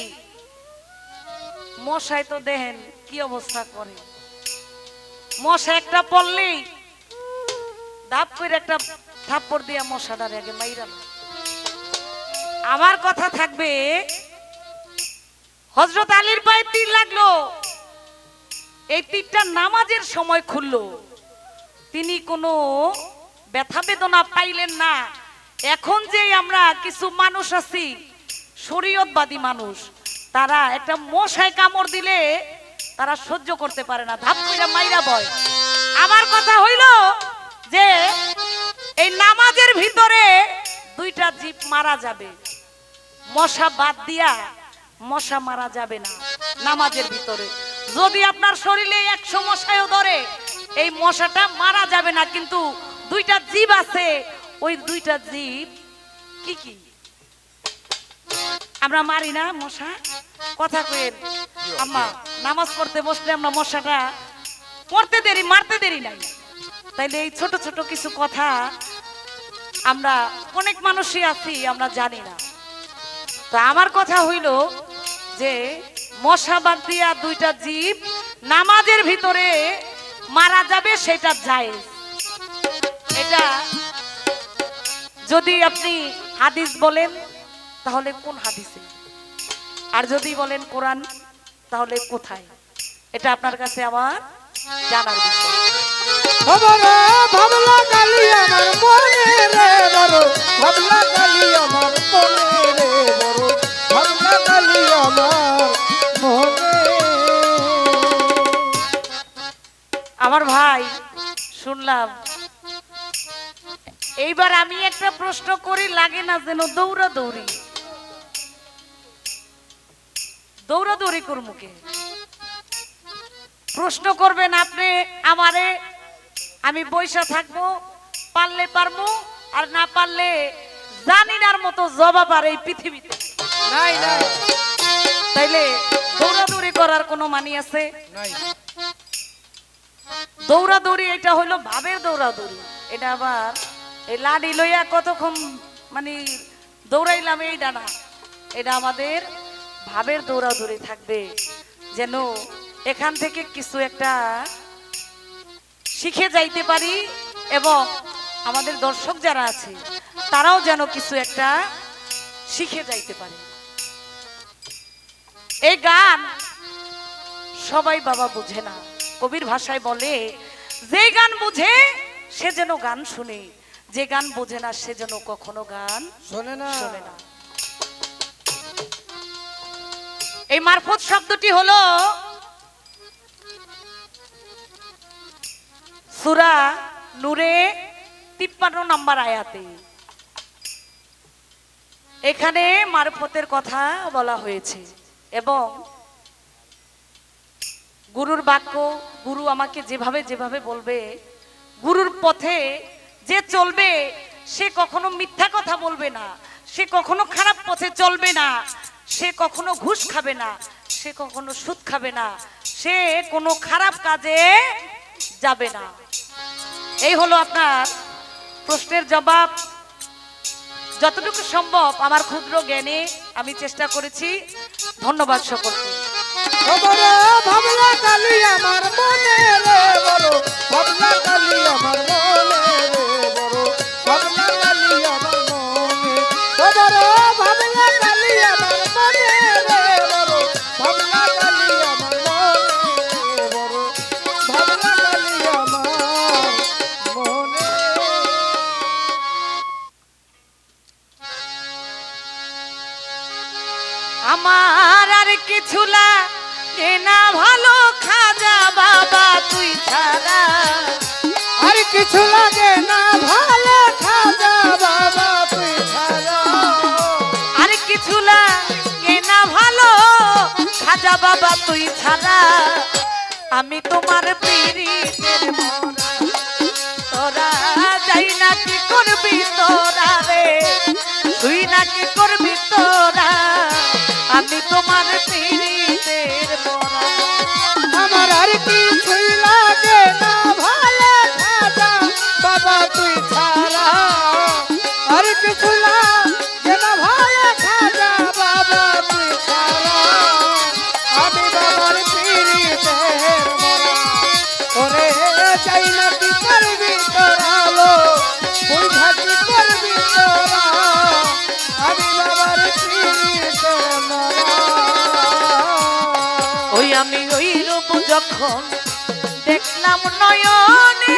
মশাই তো দেখেন কি অবস্থা করে। মশা একটা পড়লেই ধাপ করে একটা থাপ্পড় দিয়া মশাটার আগে মাইরাল। আমার কথা থাকবে, হযরত আলীর পায়ে তীর লাগলো, এই তীরটা নামাজের সময় খুললো, তিনি কোনো ব্যথা বেদনা পাইলেন না। এখন যে আমরা কিছু মানুষ আছি শরীয়তবাদী মানুষ, তারা একটা মশায় কামড় দিলে তারা সহ্য করতে পারে না, ধাপ করে মাইরা বয়। আমার কথা হইল যে এই নামাজের ভিতরে দুইটা জীব মারা যাবে, মশা বাদ দিয়া মশা মারা যাবে না নামাজের ভিতরে। যদি আপনার শরীরে 100 মশাও ধরে এই মশাটা মারা যাবে না, কিন্তু দুইটা জীব আছে, ওই দুইটা জীব কি কি আমরা মারি না মশা। কথা কইেন আম্মা, নামাজ পড়তে বসলে আমরা মশাটা পড়তে দেরি, মারতে দেরি নাই। তাইলে এই ছোট ছোট কিছু কথা আমরা অনেক মানুষই আছি আমরা জানি না। তো আমার কথা হইল যে মশা বাদ দিয়া দুইটা জীব নামাজের ভিতরে মারা যাবে, সেটা জায়েজ। এটা যদি আপনি হাদিস বলেন তাহলে কোন হাদিসে, আর যদি বলেন কোরআন তাহলে কোথায়, এটা আপনার কাছে আমার জানার বিষয়। ভাবলা ভাবলা কালি আমার মনে রে বড়, ভাবলা কালি আমার মনে রে বড়, ভাবলা কালি আমার মনে। আমার ভাই শুনলাম, এইবার আমি একটা প্রশ্ন করি, লাগে না যেন দৌড়াদৌড়ি দৌড়াদৌড়ি করমুকে প্রশ্ন করবেন আপনি আমারে, আমি বইসা থাকবো, পারলে পারবো আর না পারলে জানিনার মতো জবাব আর এই পৃথিবীতে নাই নাই তাইলে দৌড়াদৌড়ি করার কোনো মানি আছে? নাই। দৌড়াদৌড়ি এটা হইলো ভাবের দৌড়াদৌড়ি। এটা আবার এই লাডি লইয়া কতক্ষণ মানে দৌড়াইলাম এইটা না, এটা আমাদের ভাবের দৌড়াদৌড়ি থাকবে, যেন এখান থেকে কিছু একটা শিখে যাইতে পারি এবং আমাদের দর্শক যারা আছে তারাও যেন কিছু একটা শিখে যাইতে পারে। এই গান সবাই বাবা বুঝে না, কবির ভাষায় বলে যে গান বুঝে সে যেন গান শুনে, যে গান বোঝে না সে যেন কখনো গান শোনে না। শোনে না। এই মারফত শব্দটি হলো সূরা নূরে 53 নম্বর আয়াতে। এখানে মারফতের কথা বলা হয়েছে এবং গুরুর বাক্য, গুরু আমাকে যেভাবে যেভাবে বলবে, গুরুর পথে যে চলবে সে কখনো মিথ্যা কথা বলবে না, সে কখনো খারাপ পথে চলবে না, সে কখনো ঘুষ খাবে না, সে কখনো সুদ খাবে না, সে কোনো খারাপ কাজে যাবে না। এই হলো আপনার প্রশ্নের জবাব। যতটুকু সম্ভব আমার ক্ষুদ্র জ্ঞানে আমি চেষ্টা করেছি। ধন্যবাদ সকলকে। বড় ভাবলা কালি আমার মনে রে বড় ভাবলা কালি আমার মনে রে বড় ভাবলা কালি আমার মনে বড় ভাবলা কালি আমার মনে রে বড় ভাবলা কালি আমার মনে বড় ভাবলা কালি আমার মনে। আমার আর কিছু লাগে না ভালো খাজা বাবা তুই ছাড়া আর কিছু লাগে না ভালো খাজা বাবা তুই ছাড়া আর কিছু লাগে না ভালো খাজা বাবা তুই ছাড়া আমি তোমার পীড়িতের মরা তোরা যাই না কি করবি তোরা রে তুই না কি করবি তোরা আমি তোমার পীড়িতের মরা আমার আর কিছুই লাগে না ভালো খাজা বাবা তুই ছাড়া আর কিছু লাগে না ভালো খাজা বাবা তুই ছাড়া আমি বাবার পীড়িতের মরা ওরে চাই না কি করবি তোরা লো বুঝা কি করবি তোরা আমি বাবার পীড়িতের মরা। ওই আমি ওই রূপ যখন দেখলাম নয়নে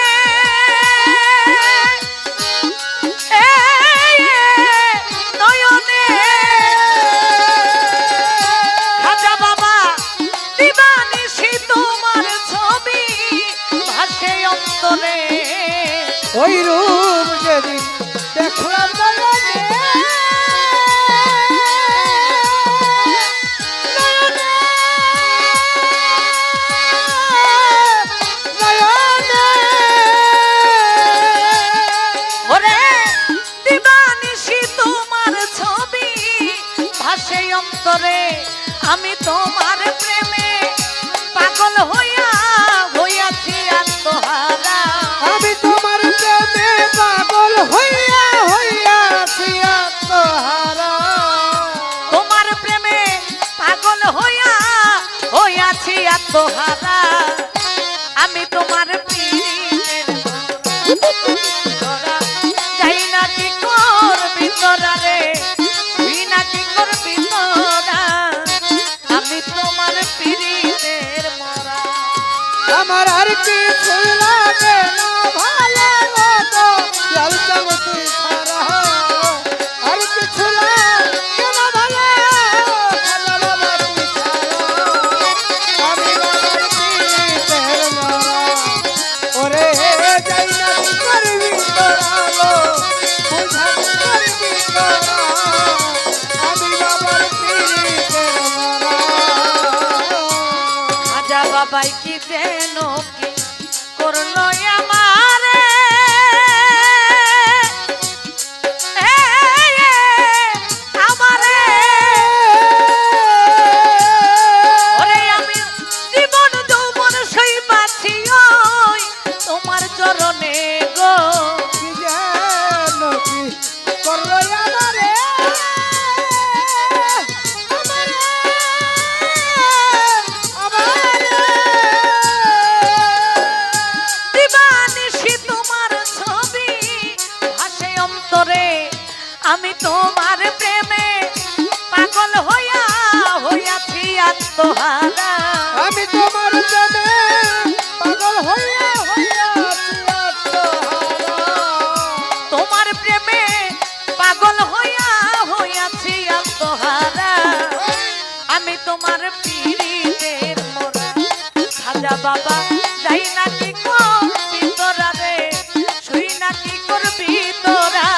নয়নে খাজা বাবা দিবানিশি তোমার ছবি ভাসে অন্তরে ওই রূপ যেদিন দেখলাম নয়নে, নয়নে, নয়নে। ওরে দিবানিশি তোমার ছবি ভাসে অন্তরে আমি তোমার প্রেমে পাগল হইয়াছি আত্মহারা আমি তোমার প্রেমে পাগল হইয়াছি আত্মহারা তোমার প্রেমে পাগল হইয়াছি আত্মহারা আমি তোমার পীড়িতের মরা যাই না কি করবি তোরা রে তুই না কি করবি তোরা আমি তোমার পীড়িতের মরা আমার আর কিছু লাগে না ভালো মতো চলতাম তুই ছাড়া আর কিছু লাগে না ভালো খাজা বাবা তুই ছাড়া আমি বাবার পীড়িতের মরা ওরে যাই না কি করবি তোরা লো বুঝা কি করবি তোরা আমি বাবার পীড়িতের মরা। খাজা বাবাই কি যেন কি করলো আমারে আমারে ওরে আমি জীবন যৌবন সই পাচ্ছি ওই তোমার চরণে গো কি যেন কি করলো আমারে দিবানিশি তোমার ছবি ভাসে অন্তরে আমি তোমার প্রেমে পাগল হইয়াছি আত্মহারা আমি তোমার প্রেমে পাগল হইয়াছি আত্মহারা তোমার প্রেমে পাগল হইয়াছি আত্মহারা আমি তোমার পীড়িতের মরা খাজা বাবা যাই না কি করবি তোরা রে শুই না কি করবি তোরা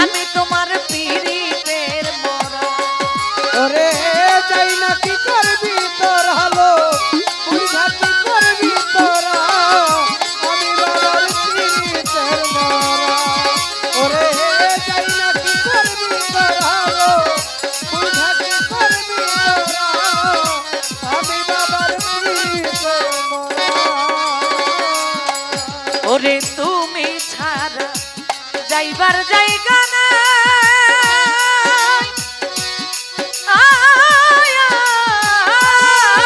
আমি তোমার পীড়িতের মরা ওরে যাই না কি করবি তোর হলো বুঝা কি করবি তোরা আমি বাবার পীড়িতের মরা ওরে যাই না কি করবি তোর হলো বুঝা কি করবি তোরা আমি বাবার পীড়িতের মরা। ওরে তুমি ছাড়া যাইবার জায়গা নাই আয়, আয়,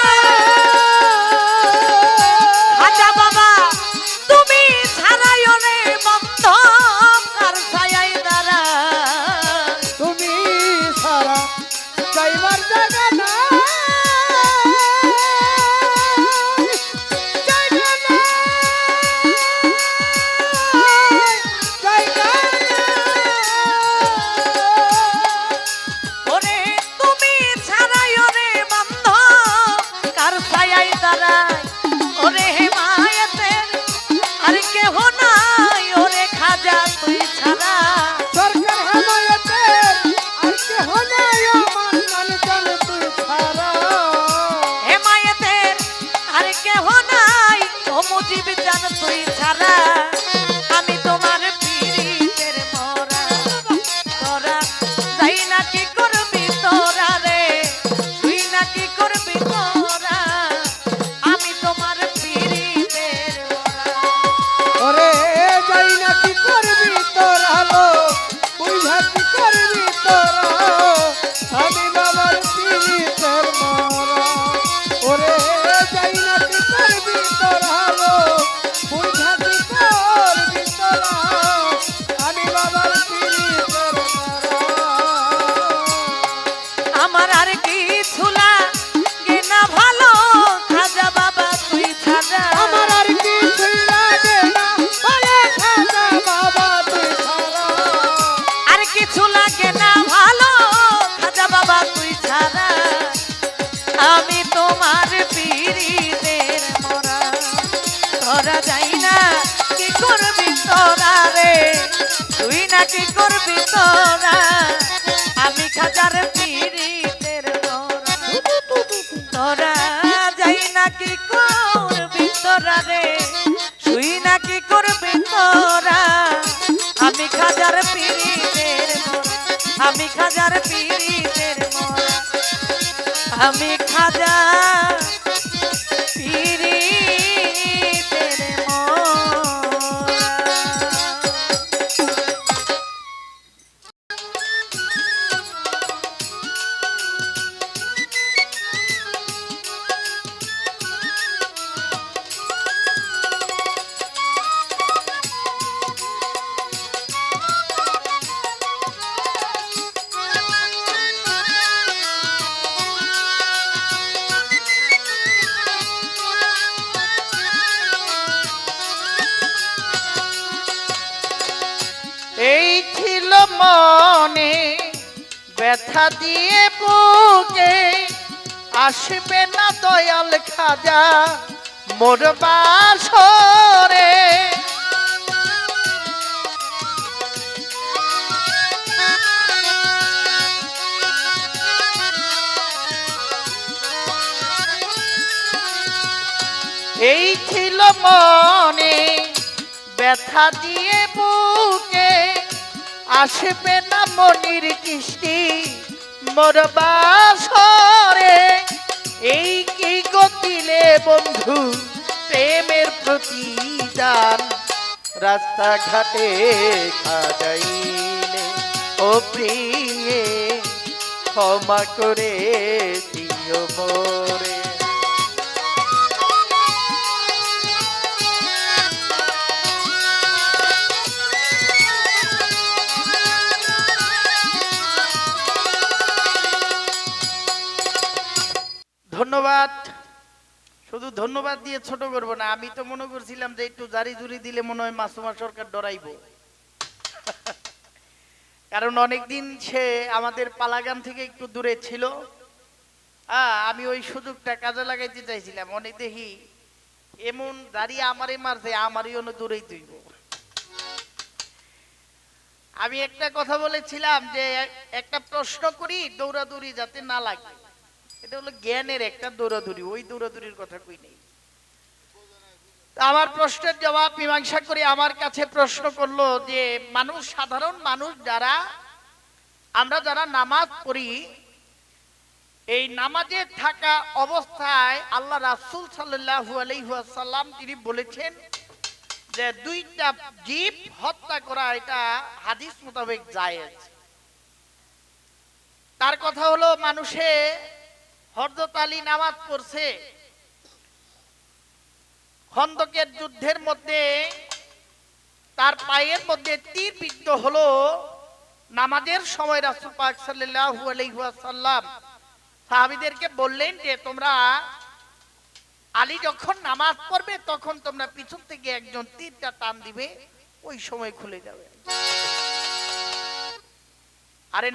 তোরা যাই না কি করবি তোরা রে তুই না কি করবি তোরা আমি খাজার পীড়িতের তোরা তোরা যাই না কি করবি তোরা রে তুই না কি করবি তোরা আমি খাজার পীড়িতের মোরা আমি খাজার পীড়িতের মোরা আমি খাজা পীড়িতের মোরা। এই ছিল মনে ব্যথা দিয়ে বুকে আসবে না দয়াল খাজা মোর বাসরে এই ছিল মনে ব্যথা দিয়ে বুকে আসবে না মনির কৃষ্টি মোর বাসরে এই কি গতিলে বন্ধু প্রেমের প্রতিদান রাস্তাঘাটে খাজাইলে ও প্রিয়ে ক্ষমা করে দিও মোরে ধন্যবাদ। শুধু ধন্যবাদ দিয়ে ছোট করবো না, আমি তো মনে করছিলাম যে একটু জারি জুরি দিলে মনে হয় মাসুমা সরকার ডরাইবো। কারণ অনেকদিন সে আমাদের পালাগান থেকে একটু দূরে ছিল। আমি ওই সুযোগটা কাজে লাগাইতে চাইছিলাম। অনেক দেখি এমন দাঁড়িয়ে আমারই মারছে, আমারই অন্য দূরেই তুইব। আমি একটা কথা বলেছিলাম যে একটা প্রশ্ন করি, দৌড়াদৌড়ি যাতে না লাগে। এটা হলো জ্ঞানের একটা দৌড়াদৌড়ি, ওই দৌড়াদৌড়ির কথা কই নেই। আমার প্রশ্নের জবাব মীমাংসা করে আমার কাছে প্রশ্ন করলো যে মানুষ, সাধারণ মানুষ যারা, আমরা যারা নামাজ পড়ি, এই নামাজে থাকা অবস্থায় আল্লাহ রাসূল সাল্লাল্লাহু আলাইহি ওয়াসাল্লাম তিনি বলেছেন যে দুইটা জীব হত্যা করা এটা হাদিস মোতাবেক জায়েজ। তার কথা হলো মানুষে হযরত আলী নামাজ পড়ছে, খন্দকের যুদ্ধের মধ্যে তার পায়ের মধ্যে তীর বিদ্ধ হলো। নামাজের সময় রাসূল পাক সাল্লাল্লাহু আলাইহি ওয়াসাল্লাম সাহাবীদেরকে বললেন যে তোমরা আলী যখন নামাজ পড়বে তখন তোমরা পিছন থেকে একজন তীরটা টান দিবে, ওই সময় খুলে যাবে। আরে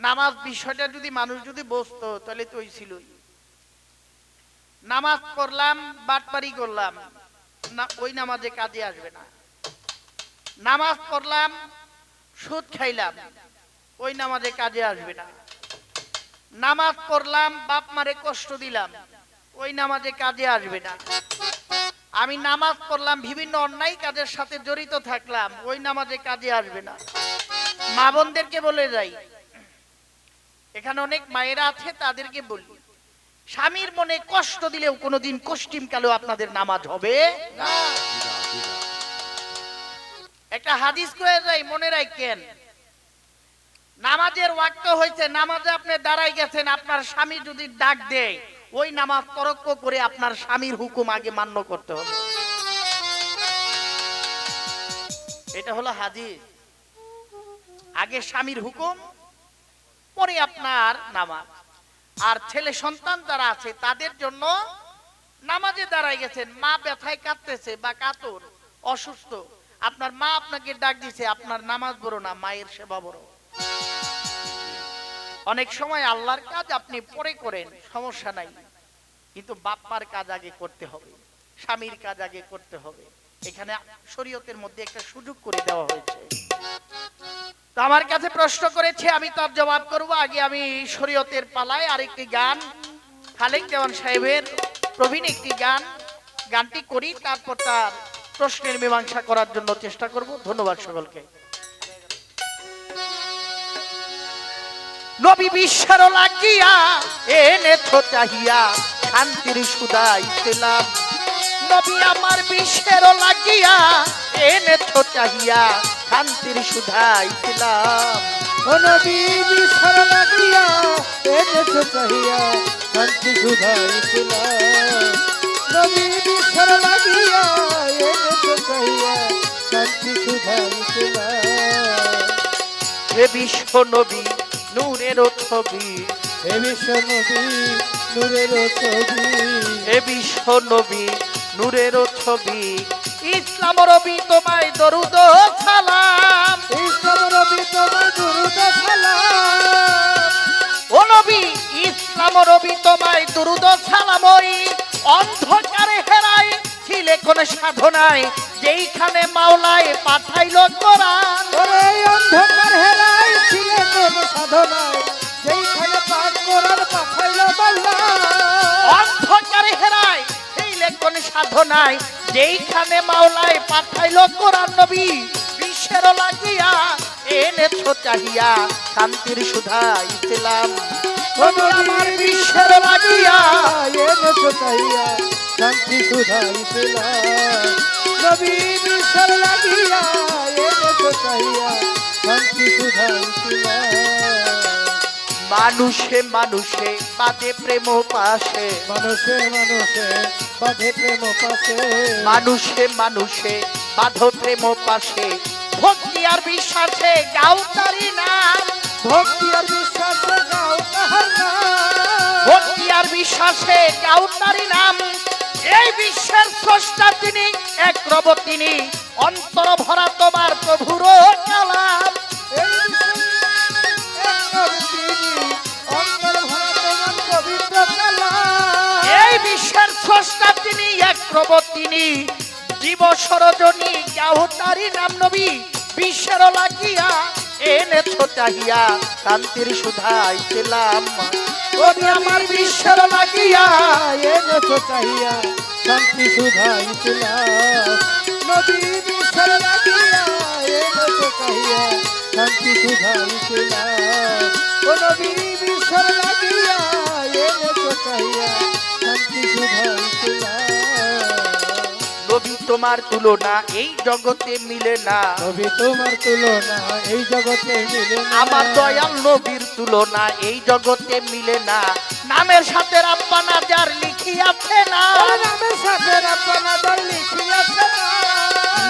নামাজ বিষয়টা যদি মানুষ যদি বুঝতো তাহলে তো ওই ছিলই। নামাজ পড়লাম, বাটপারি করলাম না, ওই নামাজে কাজে আসবে না। নামাজ পড়লাম, সুদ খাইলাম, ওই নামাজে কাজে আসবে না। নামাজ পড়লাম, বাপ মারে কষ্ট দিলাম, ওই নামাজে কাজে আসবে না। আমি নামাজ পড়লাম, বিভিন্ন অন্যায় কাজের সাথে জড়িত থাকলাম, ওই নামাজে কাজে আসবে না। মা বোনদেরকে বলে যাই, এখানে অনেক মায়েরা আছে, তাদেরকে বলি, স্বামীর মনে কষ্ট দিলেও কোনোদিন কষ্টিম কালেও আপনাদের নামাজ হবে না। একটা হাদিস কয়ে যাই, মনে রাখেন, নামাজের ওয়াক্ত হয়েছে, নামাজে আপনি দাঁড়াই গেছেন, আপনার স্বামী যদি ডাক দেয়, ওই নামাজ তরক্ক করে আপনার স্বামীর হুকুম আগে মান্য করতে হবে। এটা হলো হাদিস। আগে স্বামীর হুকুম, পরে আপনার নামাজ। আর ছেলে সন্তান যারা আছে তাদের জন্য নামাজে দাঁড়াই গেছেন, মা ব্যথায় কাঁদতেছে বা কাতর, অসুস্থ, আপনার মা আপনাকে ডাক দিছে, আপনার নামাজ বড় না, মায়ের সেবা বড়। অনেক সময় আল্লাহর কাজ আপনি পরে করেন, সমস্যা নাই, কিন্তু বাপ্পার কাজ আগে করতে হবে, স্বামীর কাজ আগে করতে হবে। এখানে শরীয়তের মধ্যে একটা সুযোগ করে দেওয়া হয়েছে। তো আমার কাছে প্রশ্ন করেছে, আমি তার জবাব করব। আগে আমি শরীয়তের পালায় আরেকটি গান, খালেক দেওয়ান সাহেবের প্রবীণ একটি গানটি করি, তারপর তার প্রশ্নের মীমাংসা করার জন্য চেষ্টা করব। ধন্যবাদ সকলকে। নবী বিশ্বের লাগিয়া এনেছ চাহিয়া শান্তির সুদাইছিলাম। নবী আমার বিশ্বের লাগিয়া এনেছ চাহিয়া শান্তির সুদাইছিলাম। ও নবী বিশ্বর লাগিয়া এনেছো চাহিয়া শান্তি সুধাইছিলাম। নবী বিশ্বর লাগিয়া এনেছো চাহিয়া শান্তি সুধাইছিলাম। হে বিশ্ব নবী নূরের ছবি, হে বিশ্ব নবী নূরের ছবি, হে বিশ্ব নবী নূরের ছবি, ইসলাম রবি তোমায় দরুদ সালাম। ইসলাম নবী তোমার দুরূদ সালাম। ও নবী ইসলাম রবি তোমায় দরুদ সালাম। ওই অন্ধকারে হেরায় ছিলে কোন সাধনায়, যেইখানে মাওলায় পাঠাইল কোরআন। ওরে অন্ধকার হেরাই ছিলে কোন সাধনায়, যেইখানে পাঠ করার পাঠাইল বাল্লা। অন্ধকারে হেরায় ছিলে কোন সাধনায়, যেইখানে মাওলায় পাঠাইল কোরআন। নবী বিশ্বের লাগিয়া এনেছ চাহিয়া শান্তির সুধাইছিলাম। নবী আমার বিশ্বের লাগিয়া এনেছো চাহিয়া শান্তি সুধাইছিলাম। নবী বিশ্বর লাগিয়া এনেছো চাহিয়া শান্তি সুধাইছিলাম। মানুষে মানুষে বাদে প্রেম পাশে, মানুষে মানুষে বাঁধে প্রেম পাশে, মানুষে মানুষে বাঁধো প্রেম পাশে, ভক্তি আর বিশ্বাসে গাও তারি নাম। ভক্তি আর বিশ্বাসে গাও তাহার নাম। ভক্তি আর বিশ্বাসে গাও তারি নাম। এই বিশ্বের স্রষ্টা তিনি, এক রব তিনি, অন্তর ভরা তোমার প্রভুর কালাম। এই অন্তর ভরা তোমার পবিত্র কালাম। এই বিশ্বের স্রষ্টা তিনি, এক রব তিনি, জীব সরজনী গাও তারি নাম। নবী বিশ্বের লাগিয়া এনেছ চাহিয়া শান্তির সুধাইছিলাম। নবী আমার বিশ্বের লাগিয়া এনেছো চাহিয়া শান্তি সুধাইছিলাম। নবী বিশ্বর লাগিয়া এনেছো চাহিয়া শান্তি সুধাইছিলাম। ও নবী বিশ্বর লাগিয়া এনেছো চাহিয়া শান্তি সুধাইছিলাম। নবী তোমার তুলনা এই জগতে মিলে না, নবী তোমার তুলনা এই জগতে মিলে না। আমার দয়াল নবীর তুলনা এই জগতে মিলে না। নামের সাথে রাব্বানা যার লিখিয়াছে না, নামের সাথে রাব্বানা যার লিখিয়াছে না।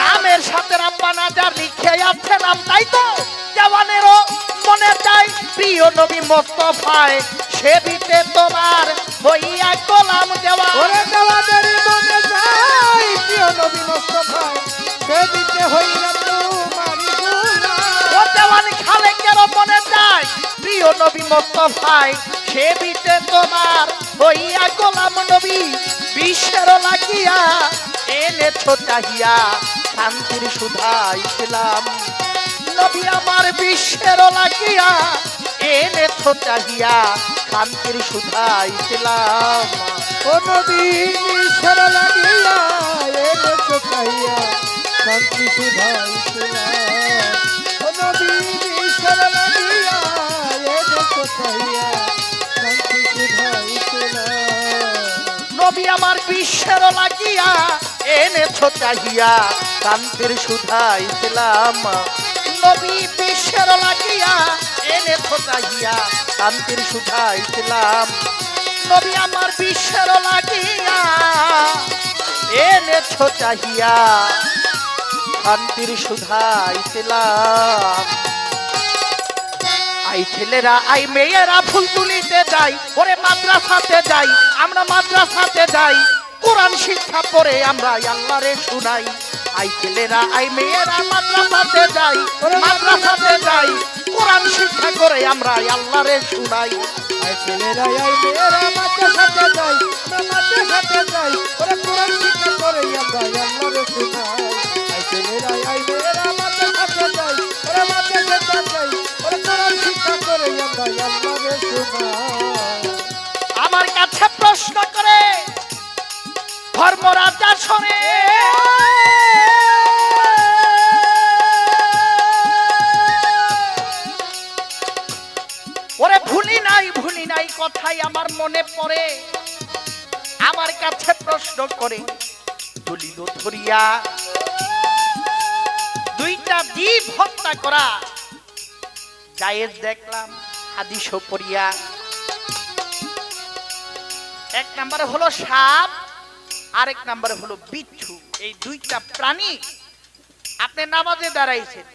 নামের সাথে রাব্বানা যার লিখিয়াছে নাম। তাই তো জওয়ানেরও মনে চাই প্রিয় নবী মোস্তফায় সেবিতে তোমার হইয়া গোলাম। দেওয়া ওরে দেওয়াদের মনে চাই প্রিয় নবী মোস্তফায় সেবিতে হইয়া তোমারি গোলাম। ও দেওয়ান খালেকেরও মনে চায় প্রিয় নবী মোস্তফায় সেবিতে তোমার হইয়া গোলাম। নবী বিশ্বের লাগিয়া এনেছ চাহিয়া শান্তির সুধাইছিলাম। নবী আমার বিশ্বের লাগিয়া এনেছ চাহিয়া শান্তির সুধাইছিলাম। ও নবী ঈশ্বর লাগিয়া এনেছো চাহিয়া শান্তি সুধাইছিলাম। ও নবী ঈশ্বর লাগিয়া এনেছো চাহিয়া শান্তি সুধাইছিলাম। নবী আমার বিশ্বের লাগিয়া এনেছ চাহিয়া শান্তির সুধাইছিলাম। নবী বিশ্বের লাগিয়া এনেছ চাহিয়া শান্তির সুধাইছিলাম। নবী আমার বিশ্বের লাগিয়া এনেছ চাহিয়া শান্তির সুধাইছিলাম। আই ছেলেরা আই মেয়েরা ফুল তুলিতে যাই, ওরে মাদ্রাসাতে যাই, আমরা মাদ্রাসাতে যাই, কোরআন শিক্ষা পড়ে আমরা আল্লাহরে শুনাই। আই ছেলেরা আই মেয়েরা মাদ্রাসাতে যাই, মাদ্রাসাতে যাই, কোরআন শিক্ষা করে আমরা আল্লাহরে শুনাই। আই ছেলেরা আই মেয়েরা মাদ্রাসাতে যাই, আমরা মাদ্রাসাতে যাই, ওরে কোরআন শিক্ষা করে আমরা আল্লাহরে শুনাই। আই ছেলেরা আই মেয়েরা মাদ্রাসাতে যাই, ওরে মাদ্রাসাতে যাই, ওরে কোরআন শিক্ষা করে আমরা আল্লাহরে শুনাই। আমার কাছে প্রশ্ন করে ধর্মরাজা শোনে, ওরে ভুলি নাই কথাই আমার মনে পড়ে। আমার কাছে প্রশ্ন করে দলিল ধরিয়া দুইটা জীব হত্যা করা জায়েজ দেখলাম হাদিসও পড়িয়া। এক নম্বরে হলো সাপ, আরেক নম্বরে হলো বিচ্ছু। এই দুইটা প্রাণী আপনি নামাজে দাঁড়াইছেন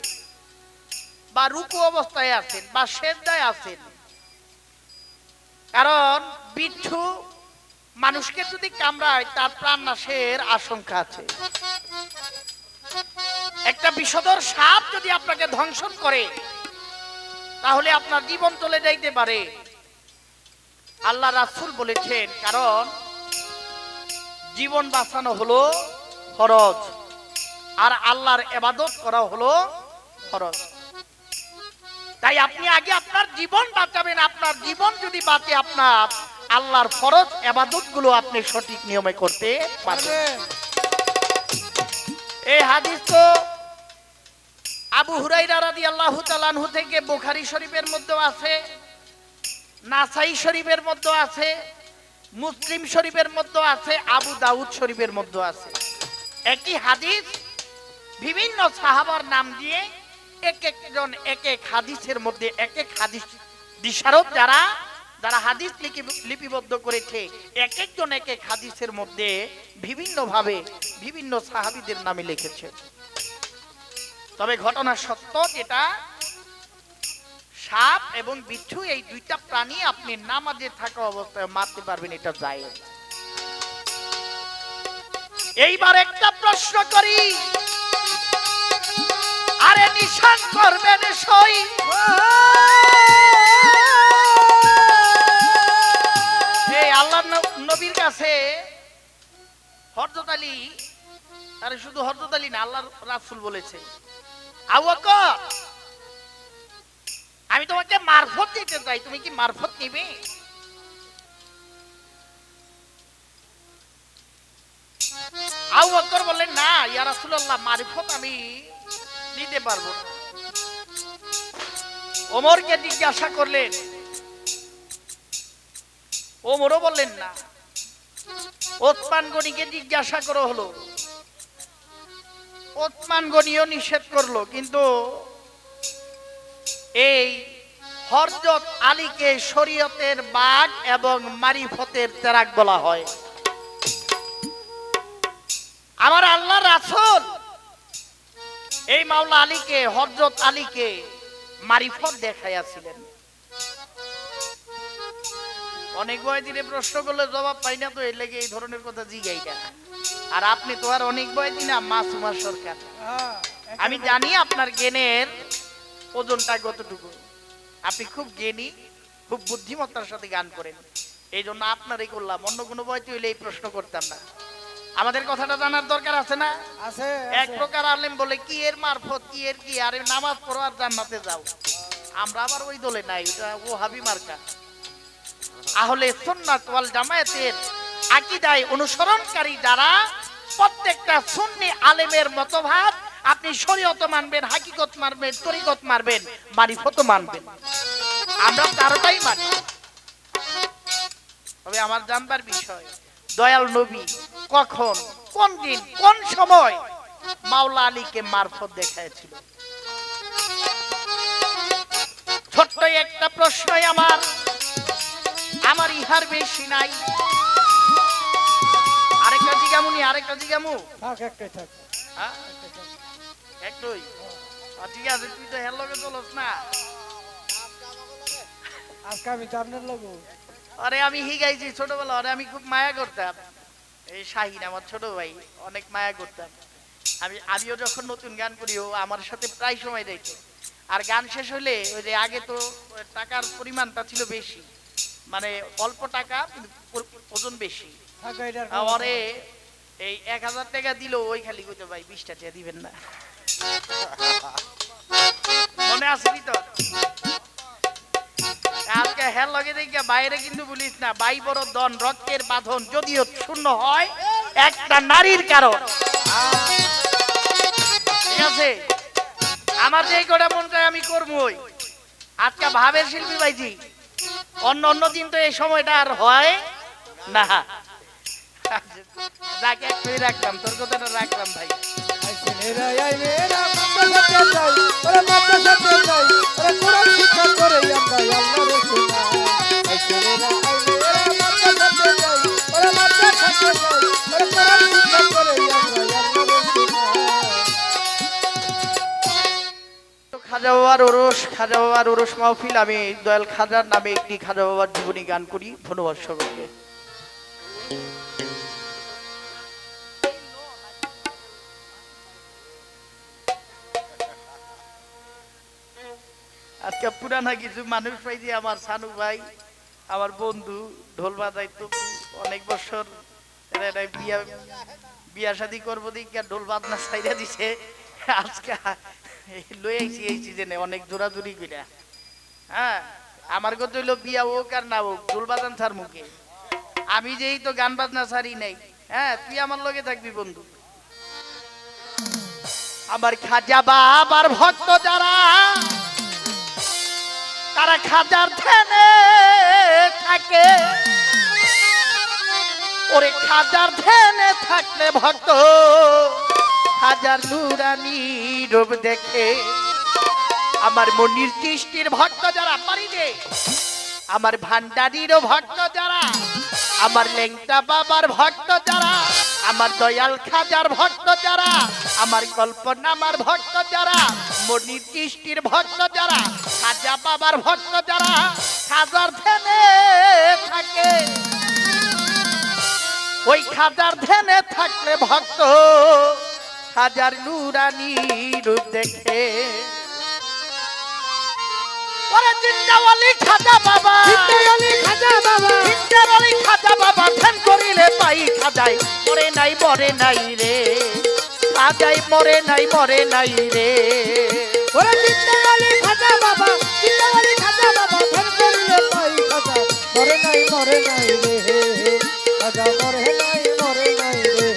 বা রুকু অবস্থায় আছেন বা সেজদায় আছেন, কারণ বিচ্ছু মানুষকে যদি কামড়ায় তার প্রাণ নাশের আশঙ্কা আছে। একটা বিষধর সাপ যদি আপনাকে ধ্বংসন করে তাহলে আপনার জীবন চলে যাইতে পারে। আল্লাহ রাসূল বলেছেন, কারণ জীবন বাঁচানো হলো ফরজ আর আল্লাহর ইবাদত করা হলো ফরজ। তাই আপনি আগে আপনার জীবন বাঁচাবেন। আপনার জীবন যদি বাঁচে আপনার আল্লাহর ফরজ ইবাদত গুলো আপনি সঠিক নিয়মে করতে পারবেন। এই হাদিস তো আবু হুরায়রা রাদিয়াল্লাহু তাআলা আনহু থেকে বুখারী শরীফের মধ্যে আছে, নাসাই শরীফের মধ্যে আছে, মুসলিম শরীফের মধ্যে আছে, আবু দাউদ শরীফের মধ্যে আছে। একই হাদিস বিভিন্ন সাহাবার নাম দিয়ে এক একজন এক এক হাদিসের মধ্যে এক এক হাদিস দিশারত যারা যারা হাদিস লিপিবদ্ধ করেছে এক একজন এক এক হাদিসের মধ্যে বিভিন্ন ভাবে বিভিন্ন সাহাবীদের নামে লিখেছে। তবে ঘটনা সত্য, যেটা সাপ এবং বিচ্ছু এই দুইটা প্রাণী আপনি নামাজে থাকা অবস্থায় মারতে পারবেন, এটা জায়েজ। এইবার একটা প্রশ্ন করি, আরে নিশান করবেন সই এই আল্লাহর নবীর কাছে হযরত আলী, আরে শুধু হযরত আলী না, আল্লাহর রাসূল বলেছে, আবু বকর আমি তোমাকে মারফত দিতে চাই, তুমি কি মারফত নিবে? আবু বকর বললেন, না ইয়া রাসূলুল্লাহ, মারফত আমি নিতে পারবো না। ওমরকে জিজ্ঞাসা করলেন, ওমরও বললেন না। ওসমান গনিকে জিজ্ঞাসা করা হলো, ওসমান গনিও নিষেধ করলো। কিন্তু এই হযরত আলীকে শরীয়তের বাগ এবং মারিফতের তেরাক বলা হয়। আমার আল্লাহর রাসূল এই মাওলা আলীকে, হযরত আলীকে মারিফত দেখাইয়াছিলেন। অনেক বয়দিনে প্রশ্ন করলে জবাব পাই না, তো এর লেগে এই ধরনের কথা জিগাই না। আর আপনি তো আর অনেক বয়দি না, মাসুমা সরকার। আমি জানি আপনার জ্ঞানের ওজনটা কতটুকু। আপনি খুব জ্ঞানী, খুব বুদ্ধিমত্তার সাথে গান করেন, এই জন্য আপনারই করলাম। অন্য কোনো বয়তি হইলে এই প্রশ্ন করতাম না। আমাদের কথাটা জানার দরকার আছে না? আছে। এক প্রকার আলেম বলে কি এর মারফত, কি এর কি, আরে নামাজ পড়ো আর জান্নাতে যাও। আমরা আবার ওই দলে নাই, ওটা ওহাবি মার্কা। আহলে সুন্নাত ওয়াল জামায়াতের আকীদায় অনুসরণকারী যারা, প্রত্যেকটা সুন্নি আলেমের মতভাব, আপনি শরীয়ত মানবেন, হাকিকত মানবেন, তরিকত মানবেন, মারিফত মানবেন। আমরা তারটাই মানি। তবে আমার জানবার বিষয়, দয়াল নবী কখন, কোন দিন, কোন সময় মাওলা আলীকে মারফত দেখাইছিল? ছোট্ট একটা প্রশ্নই আমার ইহার বেশি নাই। আরেকটা জিগামুনি, আরেকটা জিগামু। থাক, একটাই থাক। হ্যাঁ? একটাই? ঠিক আছে, তুই তো হের লগে চলস না। আজকে আমি তো আপনার লোগো। আরে আমি হিগাইছি ছোটবেলা, আরে আমি খুব মায়া করতাম। এই শাহিন আমার ছোট ভাই, অনেক মায়া করতাম। আমিও যখন নতুন গান করি, ও আমার সাথে প্রায় সময় দেখে। আর গান শেষ হলে ওই যে আগে তো টাকার পরিমাণটা ছিল বেশি, মানে অল্প টাকা কিন্তু ওজন বেশি। আমারে এই 1000 টাকা দিল, ওই খালি কইতো ভাই 20টা টাকা দিবেন না। মনে আসেনি তো? আজকে হেল লগে দেখিয়া বাইরে কিন্তু বলিস না, বাই বড় দন রক্তের বাঁধন যদিও শূন্য হয় একটা নারীর কারণ। ঠিক আছে, আমার যে কটা মন চায় আমি করবই। আজকে ভাবের শিল্পী ভাইজি, অন্য অন্য দিন তো এই সময়টা আর হয় না। যাকে একটু রাখলাম, তোর কথাটা রাখলাম ভাই। খাজা বাবার ওরস, খাজা বাবার ওরস মাহফিল। আমি দয়াল খাজার নামে একটি খাজা বাবার জীবনী গান করি। ধন্যবাদ সকলকে। আজকে পুরানা কিছু মানুষ পাইছি, আমার সানু ভাই, আমার বন্ধু, ঢোল বাজাইতো অনেক বছর, বিয়া শাদী করবো দিকে ঢোল বাজনা ছাইরা দিছে। আজকে লই আইছি এই সিজনে অনেক জোরাজুরি কইরা। হ্যাঁ, আমার কথা হইলো বিয়া হোক আর না হোক ঢোল বাজান ছাড় মুখে। আমি যেই তো গান বাজনা ছাড়ি নাই। হ্যাঁ, তুই আমার লগে থাকবি বন্ধু। আমার খাজা বাবার ভক্ত যারা, তারা খাজার ধ্যানে থাকে। ওরে খাজার ধ্যানে থাকলে ভক্ত হাজার নুরানি রূপ দেখে। আমার মনির চিষ্টির ভক্ত যারা পারিবে, আমার ভান্ডারিরও ভক্ত যারা, আমার লেংটা বাবার ভক্ত যারা, আমার দয়াল খাজার ভক্ত যারা, আমার কল্পনামার ভক্ত যারা, মনির চিষ্টির ভক্ত যারা, খাজা বাবার ভক্ত যারা, খাজার ধ্যানে থাকে। ওই খাজার ধ্যানে থাকলে ভক্ত হাজার নুরানি রূপ দেখে। ওরে জিন্দাওয়ালি খাজা বাবা, জিন্দাওয়ালি খাজা বাবা, জিন্দাওয়ালি খাজা বাবা, ধ্যান করিলে পাই খাজাই মরে নাই মরে নাই রে, খাজাই মরে নাই মরে নাই রে। ওরে জিন্দাওয়ালি খাজা বাবা, জিন্দাওয়ালি খাজা বাবা, ধ্যান করিলে পাই খাজা মরে নাই মরে নাই রে, খাজা মরে নাই মরে নাই রে,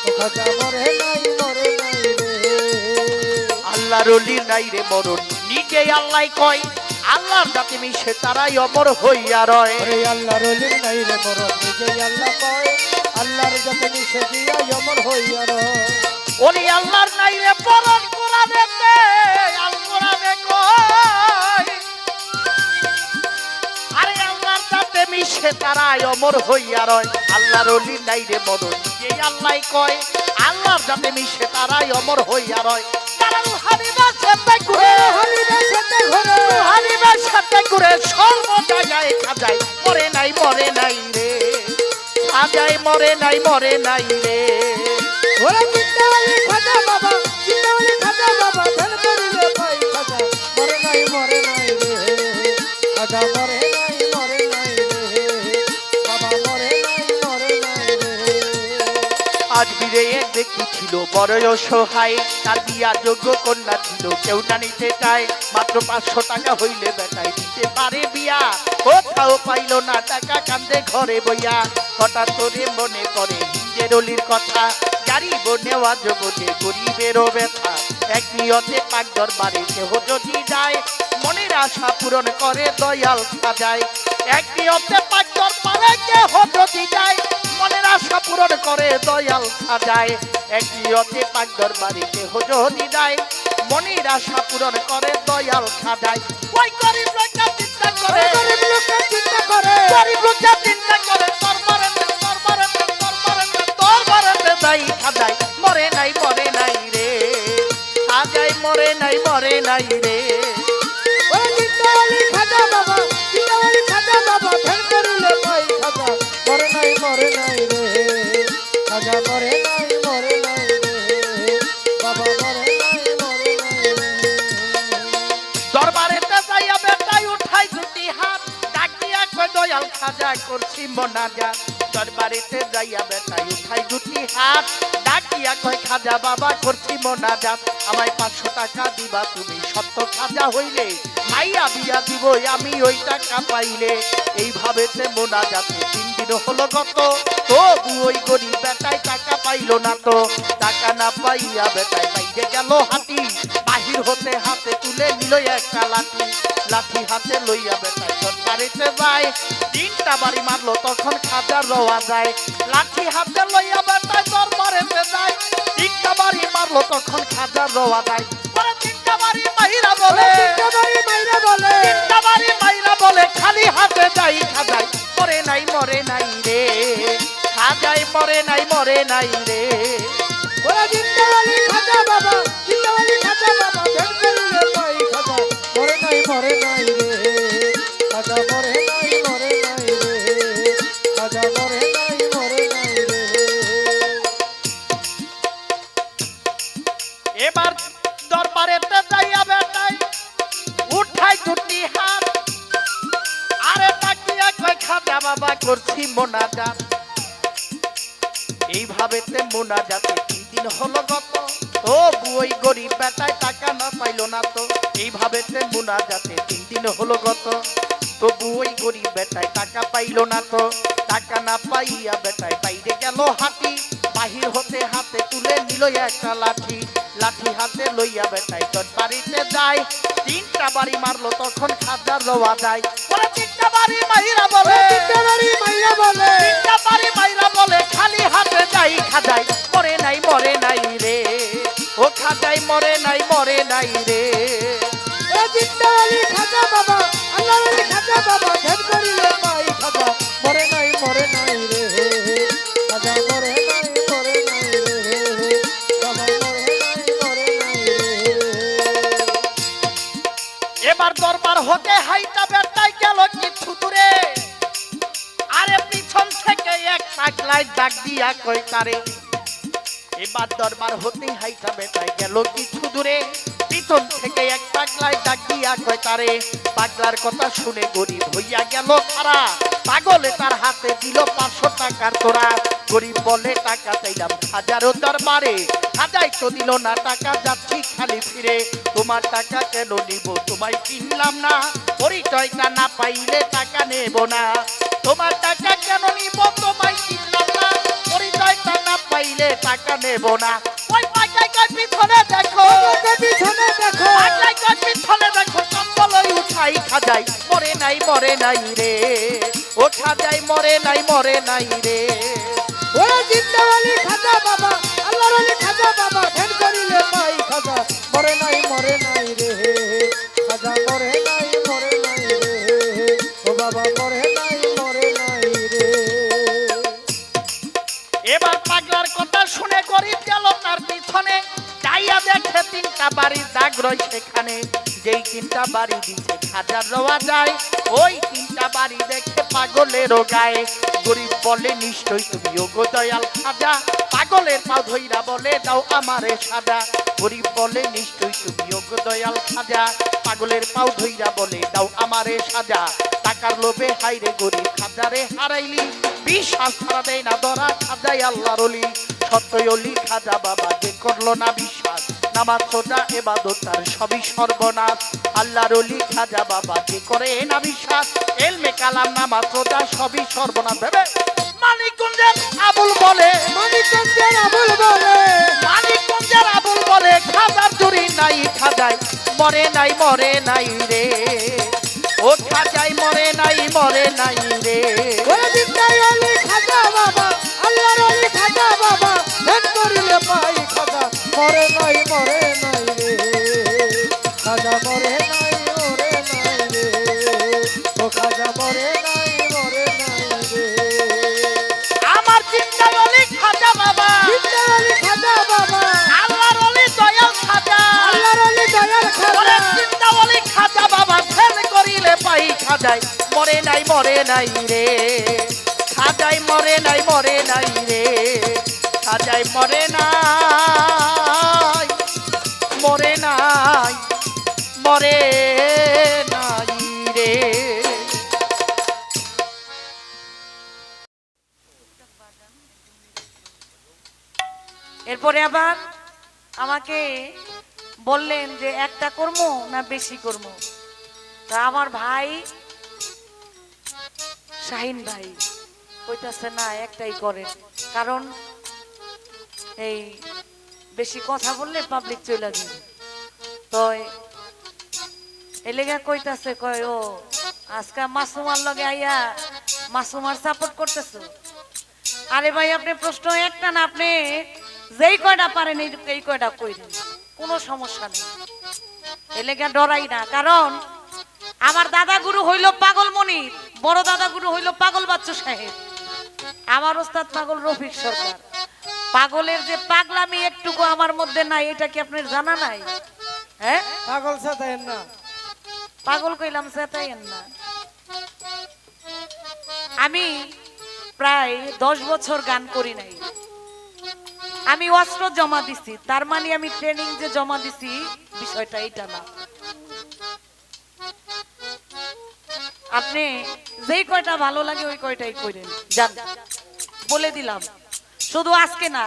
ও খাজা মরে নাই মরে নাই রে। আল্লাহর ওলি নাই রে মরণ, নিজে আল্লাহ কয় আল্লাহর জাতি মিশে তারাই অমর হইয়া রয়। ওরে আল্লাহর ওলি নাই রে মরণ, নিজে আল্লাহ কয় আল্লাহর জাতি মিশে দিয়া অমর হইয়া রয়। ওলি আল্লাহর নাই রে মরণ, কোরআনেতে আল কোরআনে কয় আরে আল্লাহর জাতি মিশে তারাই অমর হইয়া রয়। আল্লাহর ওলি নাই রে মরণ, নিজে আল্লাহ কয় আল্লাহর জাতি মিশে তারাই অমর হইয়া রয়। হারিবার সাথে ঘুরে, হারিবার সাথে ঘুরে, হারিবার সাথে ঘুরে সর্ব জায়গায় খাজাই মরে নাই মরে নাই রে, খাজাই মরে নাই মরে নাই রে। ওরে জিন্দাওয়ালি খাজা বাবা, জিন্দাওয়ালি খাজা বাবা, ধ্যান করিলে পাই খাজা মরে নাই মরে নাই রে, খাজা মরে নাই মরে নাই রে, বাবা মরে নাই মরে নাই রে। আজ বীরে এক ব্যক্তি ছিল বড়ই অসহায়, তার বিয়া যোগ্য কন্যা ছিল কেউ না নিতে চায়। মাত্র 500 টাকা হইলে বেটাই দিতে পারে বিয়া, কোথাও পাইল না টাকা কান্দে ঘরে বইয়া। হঠাৎ করে মনে পড়ে হিন্দের অলির কথা, গাড়িব নেওয়া জগতে গরিবেরও ব্যথা। এক নিয়তে পাক দরবারে কেহ যদি যায়, মনের আশা পূরণ করে দয়াল খাজায়। এক নিয়তে পাক দরবারে কেহ যদি যায়, মনের আশা পূরণ করে দয়াল খাজায়। এক নিয়তে পাক দরবারে কেহ যদি যায়, মনের আশা পূরণ করে দয়াল খাজায়। ওই গরিব লোকটা চিন্তা করে, গরিব লোকটা চিন্তা করে, গরিব লোকটা চিন্তা করে দরবারেতে দরবারেতে দরবারেতে দরবারেতে যাই খাজায় মরে নাই মরে নাই রে, খাজায় মরে নাই মরে নাই রে। ওরে জিন্দাওয়ালি খাজা বাবা, জিন্দাওয়ালি খাজা বাবা, ধ্যান করিলে পাই খাজা মরে নাই মরে নাই রে, খাজা মরে নাই মরে নাই রে, বাবা মরে নাই মরে নাই রে। খাজা করছি মোনাজাত দরবারেতে যাইয়া বেটাই উঠাই দুটি হাত ডাকিয়া কয় খাজা বাবা করছি মোনাজাত আমায় 500 টাকা দিবা তুমি সত্য খাজা হইলে মাইয়া বিয়া দিব আমি ওই টাকা পাইলে এইভাবেতে মোনাজাতে 3 দিন হলো গত তবু ওই গরিব বেটাই টাকা পাইলো না তো টাকা না পাইয়া বেটাই বাইরে গেল হাতি বাহির হতে হাতে তুলে নিল একটা লাঠি লাঠি হাতে লইয়া বেটাই দরবারেতে যায় 3টা বাড়ি মারলো তখন খাজা রওয়া যায় লাঠি হাতে লইয়া বেটাই দরবারেতে যায় 3টা বাড়ি মারলো তখন খাজা রওয়া যায় পরে 3টা বাড়ি মাইরা বলে 3টা বাড়ি মাইরা বলে 3টা বাড়ি মাইরা বলে খালি হাতে যাই খাজাই মরে নাই রে খাজাই মরে নাই রে ওরে জিন্দাবালি খাজা বাবা জিন্দাবালি খাজা বাবা ধ্যান করিলে পাই খাজা মরে নাই রে খাজা মরে নাই রে খাজা মরে নাই রে এবার দরবারেতে যাইয়া বেটাই উঠাই দুটি হাত আরে তাকিয়া কয় খাজা বাবা করছি মোনাজাত এইভাবেতে মোনাজাতে 3 দিন হলো গত তবু ওই গরিব বেটাই টাকা না পাইলো না তো এইভাবেতে মোনাজাতে 3 দিন হলো গত তবু ওই গরিব বেটাই টাকা পাইলো না তো টাকা না পাইয়া বেটাই বাইরে গেল হাতি বাহির হতে হাতে তুলে নিল একটা লাঠি লাঠি হাতে লইয়া বেটাই দরবারিতে যায় 3টা বাড়ি মারলো তখন খাজা রওয়া যায় পরে 3টা বাড়ি মাইরা বলে 3টা বাড়ি মাইরা বলে 3টা বাড়ি মাইরা বলে খালি হাতে যাই খাজাই মরে নাই রে ও খাজাই মরে নাই রে ওরে জিন্দাবালি খাজা বাবা আল্লাহর আলী খাজা বাবা ধ্যান করিলে পাই খাজা মরে নাই রে খাজা মরে নাই রে বাবা মরে নাই রে এবার দরবার হতে হাইটা বেটাই গেল কিছু দূরে আরে পিছন থেকে এক পাগলায় ডাক দিয়া কই তারে এবার দরবার হতে হাইটা বেটাই গেল কিছু দূরে পিছন থেকে এক পাগলায় ডাক দিয়া কই তারে পাগলার কথা শুনে গরিব হইয়া গেল খারা পাগলে তার হাতে দিল 500 টাকার তোরা গরিব বলে টাকা চাইলাম খাজারও দরবারে খাজাই তো দিল না টাকা যাচ্ছি খালি ফিরে তোমার টাকা কেন নিব তোমায় কিনলাম না পরিচয়টা না পাইলে টাকা নেব না তোমার টাকা কেন নিব তোমায় কিনলাম না পরিচয়টা না পাইলে টাকা নেব না ওই পাগলাই কই পিছনে দেখো পিছনে দেখো পাগলাই কই পিছনে দেখো চপ্পলই উঠাই খাজাই মরে নাই রে ও খাজাই মরে নাই রে ওরে জিন্দাবালি খাজা বাবা আল্লাহর আলী খাজা বাবা ধ্যান করিলে পাই খাজা মরে নাই রে খাজা মরে নাই রে ও বাবা মরে নাই রে এবার পাগলার কথা শুনে গরিব গেল তার পিছনে যাইয়া দেখে 3টা বাড়ি দাগ রয় সেখানে যেই 3টা বাড়ি দিছে খাজার রওয়া যায় ওই 3টা বাড়ি দেখে পাগলেরও গায়ে গরিব বলে নিশ্চয় তুমি ওগো দয়াল খাজা পাগলের পা ধইরা বলে দাও আমারে সাজা গরিব বলে নিশ্চয় তুমি ওগো দয়াল খাজা পাগলের পাও ধইরা বলে দাও আমারে সাজা টাকার লোভে হাইরে গরিব খাজারে হারাইলি বিশ্বাস ছাড়া দেয় না ধরা খাজাই আল্লাহর ওলি সত্যই ওলি খাজা বাবা যে করলো না বিশ্বাস নামাজ সোজা এবাদত তার সবই সর্বনাশ আল্লাহর ওলি খাজা বাবা যে করে না বিশ্বাস এলমে কালাম নামাজ সোজা সবই সর্বনাশ ভেবে মানিকগঞ্জের আবুল বলে মানিকগঞ্জের আবুল বলে খাজার জুড়ি নাই খাজাই মরে নাই রে ও খাজাই মরে নাই রে ওরে জিন্দাবালি খাজা বাবা আল্লাহর আলী খাজা বাবা ধ্যান করিলে পাই খাজা মরে নাই রে খাজা মরে নাই রে ও খাজা মরে নাই রে আমার জিন্দাবালি খাজা বাবা জিন্দাবালি খাজা বাবা আল্লাহর ওলি দয়াল খাজা আল্লাহর আলী দয়াল ওরে খাজা জিন্দাবালি খাজা বাবা ধ্যান করিলে পাই খাজাই মরে নাই রে খাজাই মরে নাই রে খাজাই মরে নাই রে এরপরে আবার আমাকে বললেন যে একটা কর্ম না বেশি কর্ম। তা আমার ভাই শাহিন ভাই কইতাছে না একটাই করেন, কারণ এই বেশি কথা বললে পাবলিক চলে যাবে। তো এলেগা কইতাছে কয় ও আজকে মাসুমার লগে আইয়া মাসুমার সাপোর্ট করতেছো। আরে ভাই আপনি প্রশ্ন একটা না, আপনি যেই কয়টা পারেন এই কয়টা কইরেন, কোনো সমস্যা নেই। এলেগা ডরাই না, কারণ আমার দাদা গুরু হইল পাগল মনির, বড় দাদা গুরু হইল পাগল বাচ্চু সাহেব, আমার ওস্তাদ পাগল রফিক সরকার। পাগলের যে পাগলামি একটুকু আমার মধ্যে নাই, এটা কি আপনার জানা নাই? হ্যাঁ পাগল সাথেন না, পাগল কইলাম সেটাইন না। আমি প্রায় 10 বছর গান করি নাই। আমি অস্ত্র জমা দিছি, তার মানে আমি ট্রেনিং যে জমা দিছি বিষয়টা এটা না। আপনি যেই কয়টা ভালো লাগে ওই কয়টাই করেন, জান বলে দিলাম। শুধু আজকে না,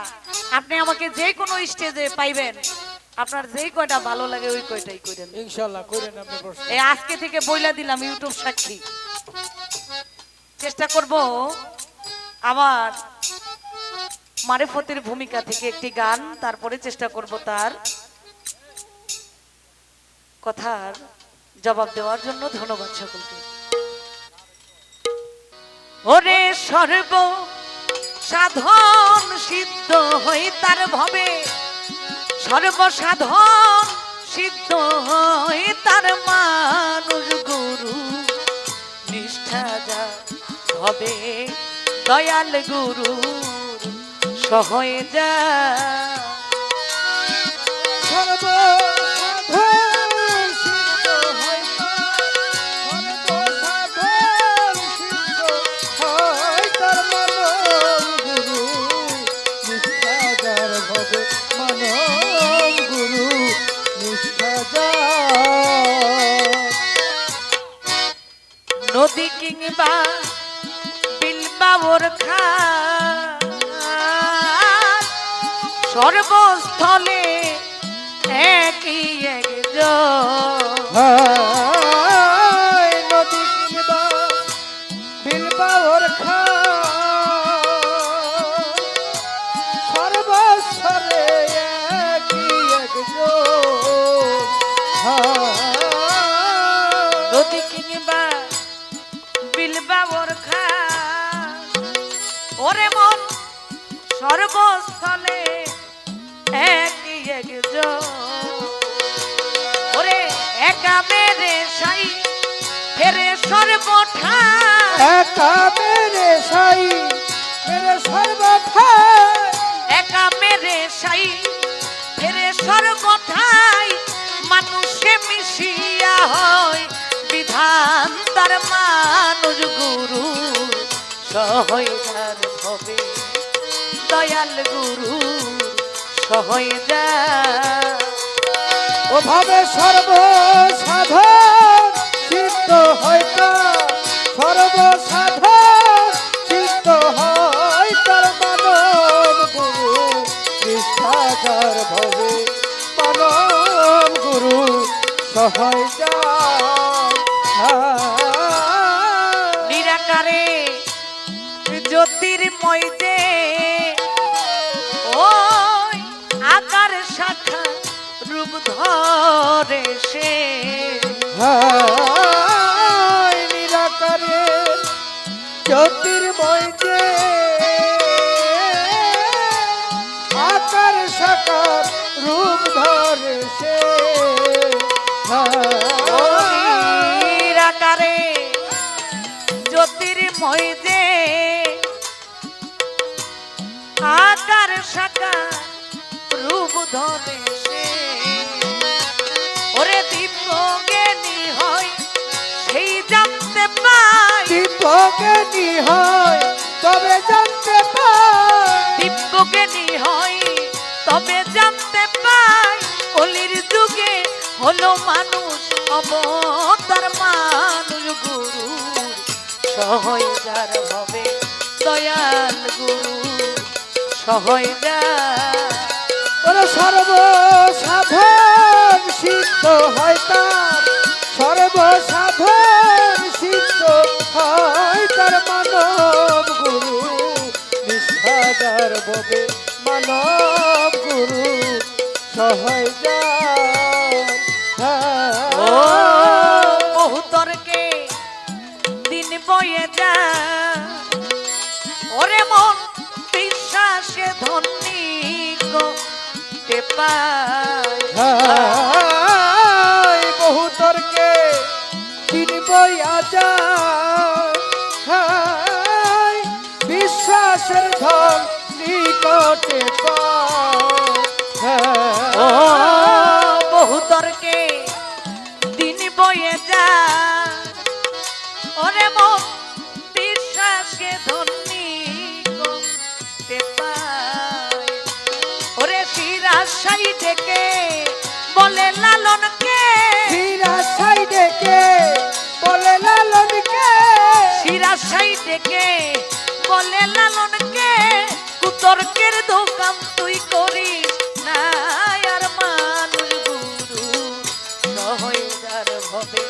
আপনি আমাকে যে কোনো স্টেজে পাইবেন, আপনার যেই কয়টা ভালো লাগে ওই কয়টাই করেন, ইনশাআল্লাহ করেন আপনি প্রশ্ন। এই আজকে থেকে বইলা দিলাম, ইউটিউব সাক্ষী। চেষ্টা করব আমার মারেফতের ভূমিকা থেকে একটি গান, তারপরে চেষ্টা করব তার কথার জবাব দেওয়ার জন্য। ধন্যবাদ সকলকে। ওরে সর্ব সাধন সিদ্ধ হই তার ভবে, সর্বসাধন সিদ্ধ হই তার মানুষ গুরু নিষ্ঠা যা হবে, দয়াল গুরু সহয়ে যা। নদী কিংবা বিলবাবর খা সর্বস্থলে একই একজন। নদী কিংবা বিলবাবর খা সর্বস্বরে একই একজন। নদী কিংবা বিলবাবর খা ওরে মন সর্বস্থলে একই একজন। ওরে একা মেরে সাই ফেরে সর্বঠা, একা মেরে সাই মেরে সর্বঠাই, একা মেরে সাই ফেরে সর্বঠাই। মানুষে মিশিয়া হয় বিধান তার মানুষ গুরু সহয় যার হবে, দয়াল গুরু সহয় যা। ওভাবে সর্বসাধন সিদ্ধ হয় তার, সর্বসাধন সিদ্ধ হয় তার মানব গুরু নিষ্ঠা যার ভবে, মানব গুরু সহায় যায়। নিরাকারে জ্যোতির্ময় যে ওই আকার শাখা রূপ ধরে সে, নিরাকারে জ্যোতির্ময় যে আকার সাকার রূপ ধরে সে। নিরাকারে জ্যোতির্ময় যে আকার শাখা রূপ ধরে সে। ওরে দিব্য জ্ঞানী হয় সেই জানতে পাই, দিব্য জ্ঞানী হয় তবে জানতে পাই, দিব্য জ্ঞানী হয় তবে জানতে পাই। কলির যুগে হলো মানুষ অবতার মানুষ গুরু সহয় যার হবে, দয়াল গুরু সহয় যা। ওরে সর্বসাধন সিদ্ধ হয় তার, সর্বসাধন সিদ্ধ হয় তার মানব গুরু নিষ্ঠাদার ভবে মানব গুরু সহায় ও বহুতরকে দিন বয়ে যা, ওরে মন বিশ্বাসে ধনী করতে পায়। বহুতরকে দিন বইয়া যায়, বিশ্বাসের ধন নিকটে ও বহুতরকে দিন বয়ে যা, ওরে মন বিশ্বাসে ধনী করতে পায়। ওরে শিরাশাই ডেকে বলে লালনকে, শিরাশাই ডেকে বলে লালনকে, শিরাশাই ডেকে বলে লালনকে, কুতর্কের দোকান তুই করিস না আর মানুষ গুরু সহয়দার ভবে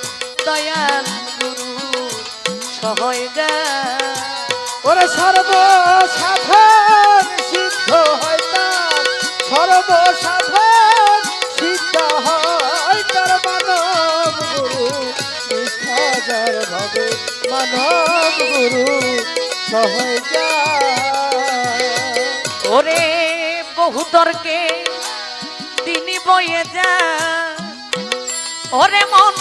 দয়াল গুরু সহয়দা। ওরে সর্বসাধন সিদ্ধ হয় তার, সর্বসাধন সিদ্ধ হয় তার মানব গুরু নিষ্ঠাদার ভবে মানব গুরু সহায় ওরে বহুতরকে দিন বয়ে যা, ওরে মন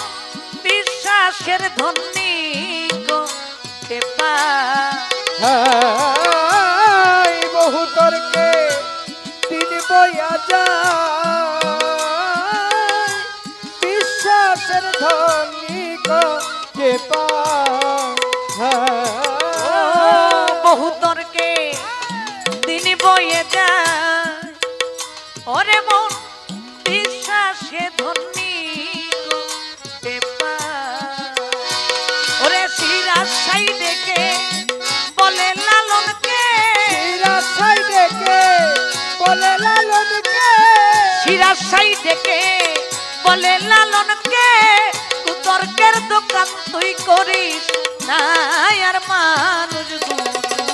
বিশ্বাসের ধনী করতে পায়। বহুতরকে দিন বইয়া যায়, বিশ্বাসের ধনী কে ও বহুতরকে দিন বয়ে যা, ওরে মন বিশ্বাসে ধনী করতে পায়। ওরে শিরাশাই ডেকে বলে লালনকে, শিরাশাই ডেকে বলে লালনকে, শিরাশাই ডেকে বলে লালনকে, কুতর্কের দোকান তুই করিস না আর মানুষ গুরু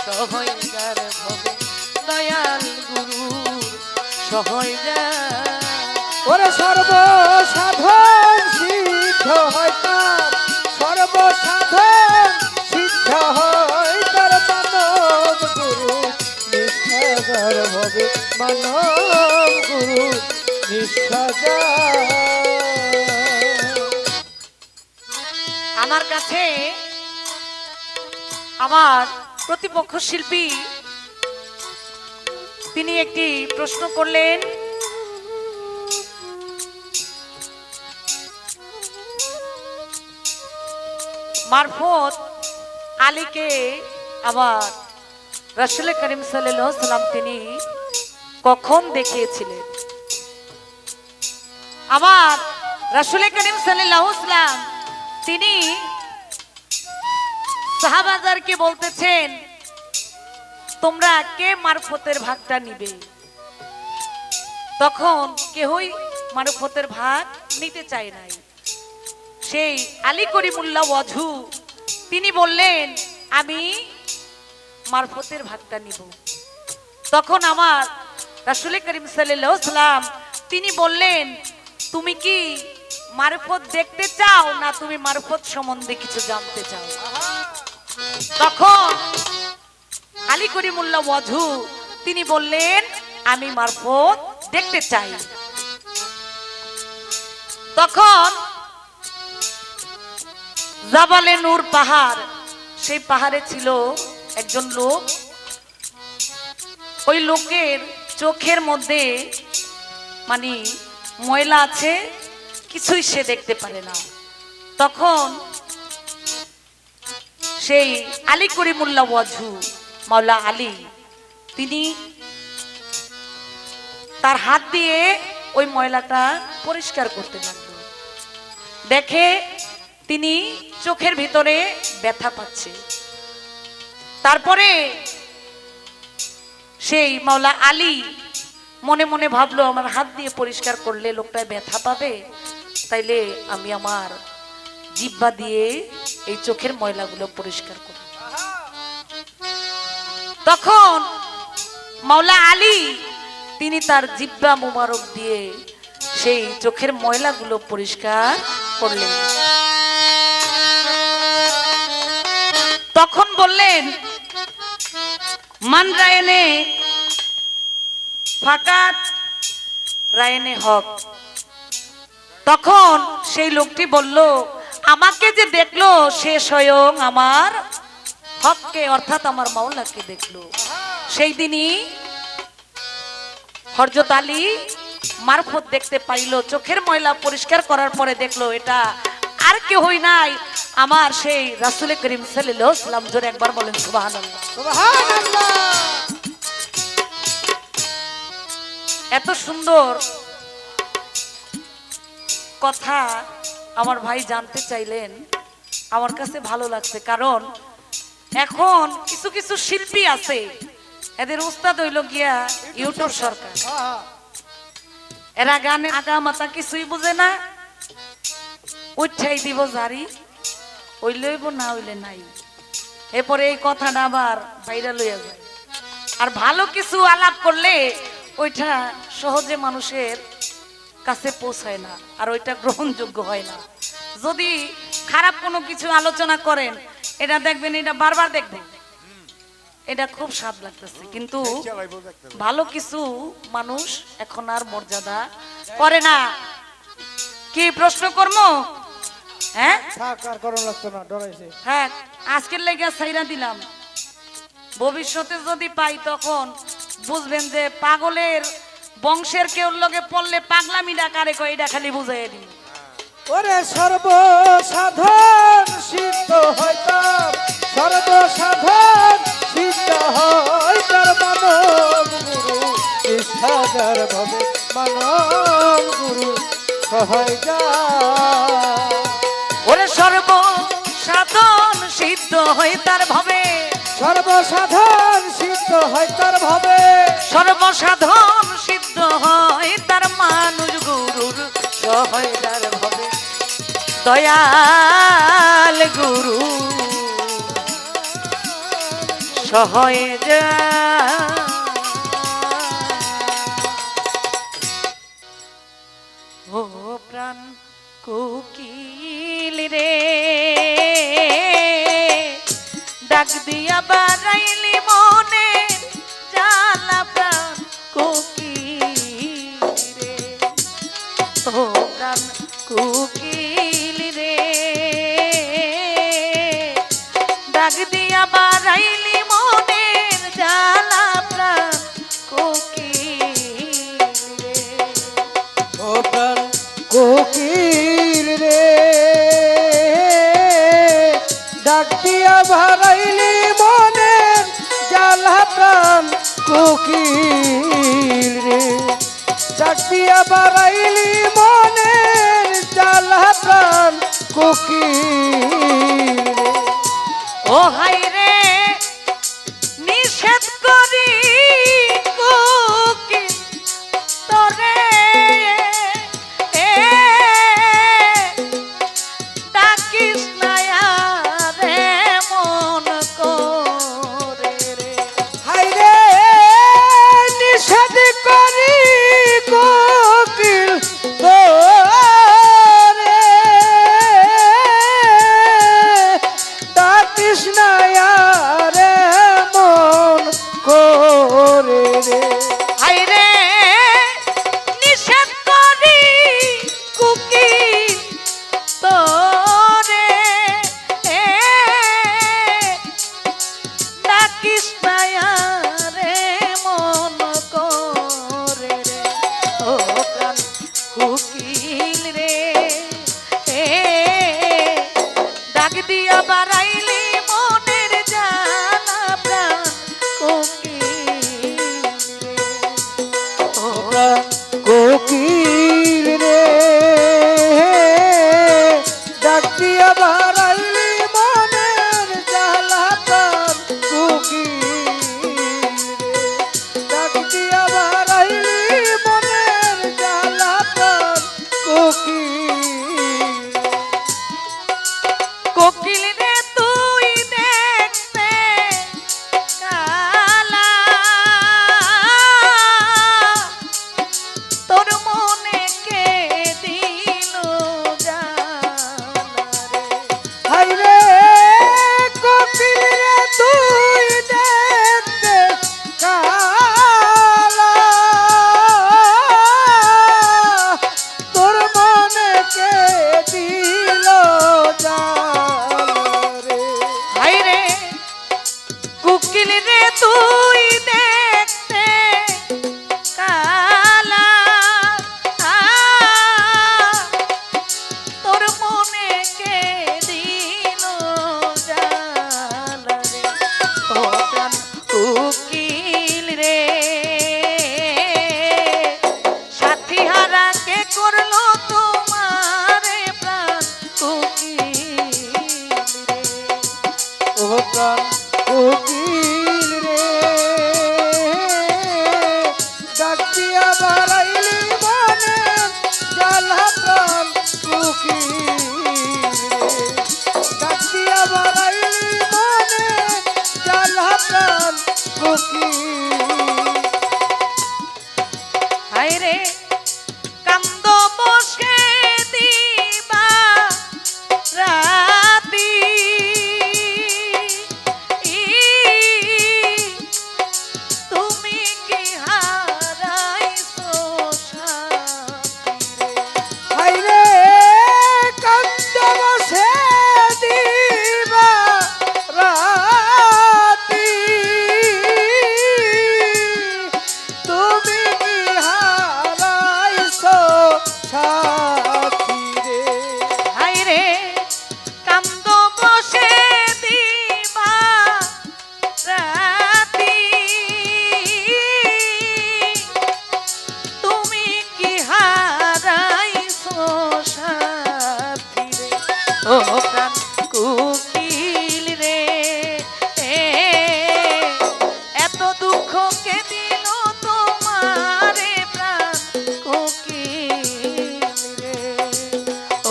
সহয়দার ভবে দয়াল গুরু সহয়দা। ওরে সর্বসাধন সিদ্ধ হয় তার, সর্বসাধন সিদ্ধ হয় তার মানব গুরু নিষ্ঠাদার ভবে মানব গুরু নিষ্ঠাদার। আমার কাছে আমার প্রতিপক্ষ শিল্পী তিনি একটি প্রশ্ন করলেন, মারফত আলীকে আবার রাসূল করিম সাল্লাল্লাহু আলাইহি সাল্লাম তিনি কখন দেখিয়েছিলেন? আবার রাসূল করিম সাল্লাল্লাহু আলাইহি সাল্লাম তিনি সাহাবাদেরকে বলতেছেন, তোমরা কে মারফতের ভাগটা নিবে? তখন কেহই মারফতের ভাগ নিতে চায় নাই। সেই আলী করিমুল্লাহ ওয়াজু তিনি বললেন, আমি মারফতের ভাগটা নিব। তখন আমার রাসূল করিম সাল্লাল্লাহু আলাইহি সাল্লাম তিনি বললেন, তুমি কি মারফত দেখতে চাও না তুমি মারফত সম্বন্ধে কিছু জানতে চাও? তখন আলী করিমুল্লাহ ওয়াজু তিনি বললেন, আমি মারফত দেখতে চাই। তখন জাবালে নূর পাহাড়, সেই পাহাড়ে ছিল একজন লোক। ওই লোকের চোখের মধ্যে মানে ময়লা আছে, কিছুই সে দেখতে পারে না। তখন সেই আলী করিমুল্লাহ ওয়াজু মাওলা আলী তিনি তার হাত দিয়ে ওই ময়লাটা পরিষ্কার করতে লাগলো। দেখে তিনি চোখের ভিতরে ব্যথা পাচ্ছে। তারপরে সেই মাওলা আলী মনে মনে ভাবলো আমার হাত দিয়ে পরিষ্কার করলে লোকটায় ব্যথা পাবে, তাইলে আমি আমার জিহ্বা দিয়ে এই চোখের ময়লাগুলো পরিষ্কার করি। তখন মাওলা আলী তিনি তার জিহ্বা মুবারক দিয়ে সেই চোখের ময়লাগুলো পরিষ্কার করলেন। তখন বললেন, মান রায়নে ফাকাত রায়নে হক। তখন সেই লোকটি বলল, আমাকে যে দেখলো সে স্বয়ং আমার হককে অর্থাৎ আমার মাওলাকে দেখলো। সেই দিনই হযরত আলী মারফত দেখতে পাইল, চোখের ময়লা পরিষ্কার করার পরে দেখলো এটা আর কেউই নাই, আমার সেই রাসূল করিম সাল্লাল্লাহু আলাইহি ওয়াসাল্লাম। জোরে একবার বলেন সুবহানাল্লাহ। সুবহানাল্লাহ। এত সুন্দর কথা আমার ভাই জানতে চাইলেন, আমার কাছে ভালো লাগছে। কারণ এখন কিছু কিছু শিল্পী আছে, এদের উস্তাদ হইল গিয়া ইউটিউব সরকার। এরা গানে আগা মাথা কিছুই বুঝে না, উঠাই দিব জারি, হইলেইব না হইলে নাই। এরপরে এই কথাটা আবার ভাইরাল হইয়া যায়। আর ভালো কিছু আলাপ করলে ওইটা সহজে মানুষের কাছে পৌঁছায় না, আর ওইটা গ্রহণযোগ্য হয় না। যদি খারাপ কোনো কিছু আলোচনা করেন, এটা দেখবেন, এটা বারবার দেখবেন, এটা খুব স্বাদ লাগতেছে। কিন্তু ভালো কিছু মানুষ এখন আর মর্যাদা করে না। কি প্রশ্ন করবো? হ্যাঁ থাক, আর করণ লাগতো না, ডরাইছে। হ্যাঁ, আজকের লেগে ছাইরা দিলাম। ভবিষ্যতে যদি পাই তখন বুঝবেন যে পাগলের বংশের কেউ লগে পড়লে পাগলামিটা কারে কয়, এটা খালি বুঝাইয়া দিন। ওরে সর্বসাধন সিদ্ধ হইতাম, সর্বসাধন সিদ্ধ হইতার মানব গুরু, ইচ্ছাদার ভবে মানব গুরু সহায় যা। ওরে সর্বসাধন সিদ্ধ হয় তার ভাবে, সর্বসাধন সিদ্ধ হইতার ভবে, সর্বসাধন সিদ্ধ হয় তার মানুষ গুরুর সহায়দার ভাবে। দয়াল গুরু সহায় যা। ও প্রাণ কোকিল রে, ডাক দিয়া বারাইলি মনে জ্বালা, প্রাণ কোকিল রে, ও প্রাণ কোকিল রে, ডাক দিয়া বারাইলি মনে জ্বালা, প্রাণ কোকিল রে। ও প্রাণ কোকিল রে, ডাক দিয়া ভারাইলি মনে জ্বালা, প্রাণ কোকিল রে, ডাক দিয়া ভারাইলি মনে জ্বালা, প্রাণ কোকিল রে। ও হাই রে নিষেধ করি কোকিল তোরে, ডাকিস না রে মন করে রে। হাইরে নিষেধ করি কোকিল তোরে, কোকিল কোকিল রে তুই দেখতে কালা, তোর মনে কে দিল জানা রে। হাই রে কোকিল রে তুই দেখতে কালা, তোর মনে কে দিল জানা রে। হাই রে কোকিল রে তুই দেখতে কালা, তোর মনে কে দিল জালা রে। ও প্রাণ কোকিল রে, সাথী হারা কে করলো তোমারে প্রাণ কোকিল রে। ও প্রাণ কোকিল রে, ডাক দিয়া বাড়াইলি মনে জ্বালা প্রাণ কোকিল রে, ডাক দিয়া বাড়াইলি মনে জ্বালা প্রাণ কোকিল। হায় রে কান্দ বসে দিবা রাতি, তুমি কি হারাইছো সাথী রে। হাই রে কান্দে বসে দিবা রাতি, তুমি কি হারাইছো সাথী রে। হায় রে কান্দ বসে দিবা রাতি, তুমি কি হারাইছো সাথী রে। ও প্রাণ কোকিল রে, এত দুঃখ কে দিল তোমারে প্রাণ কোকিল রে।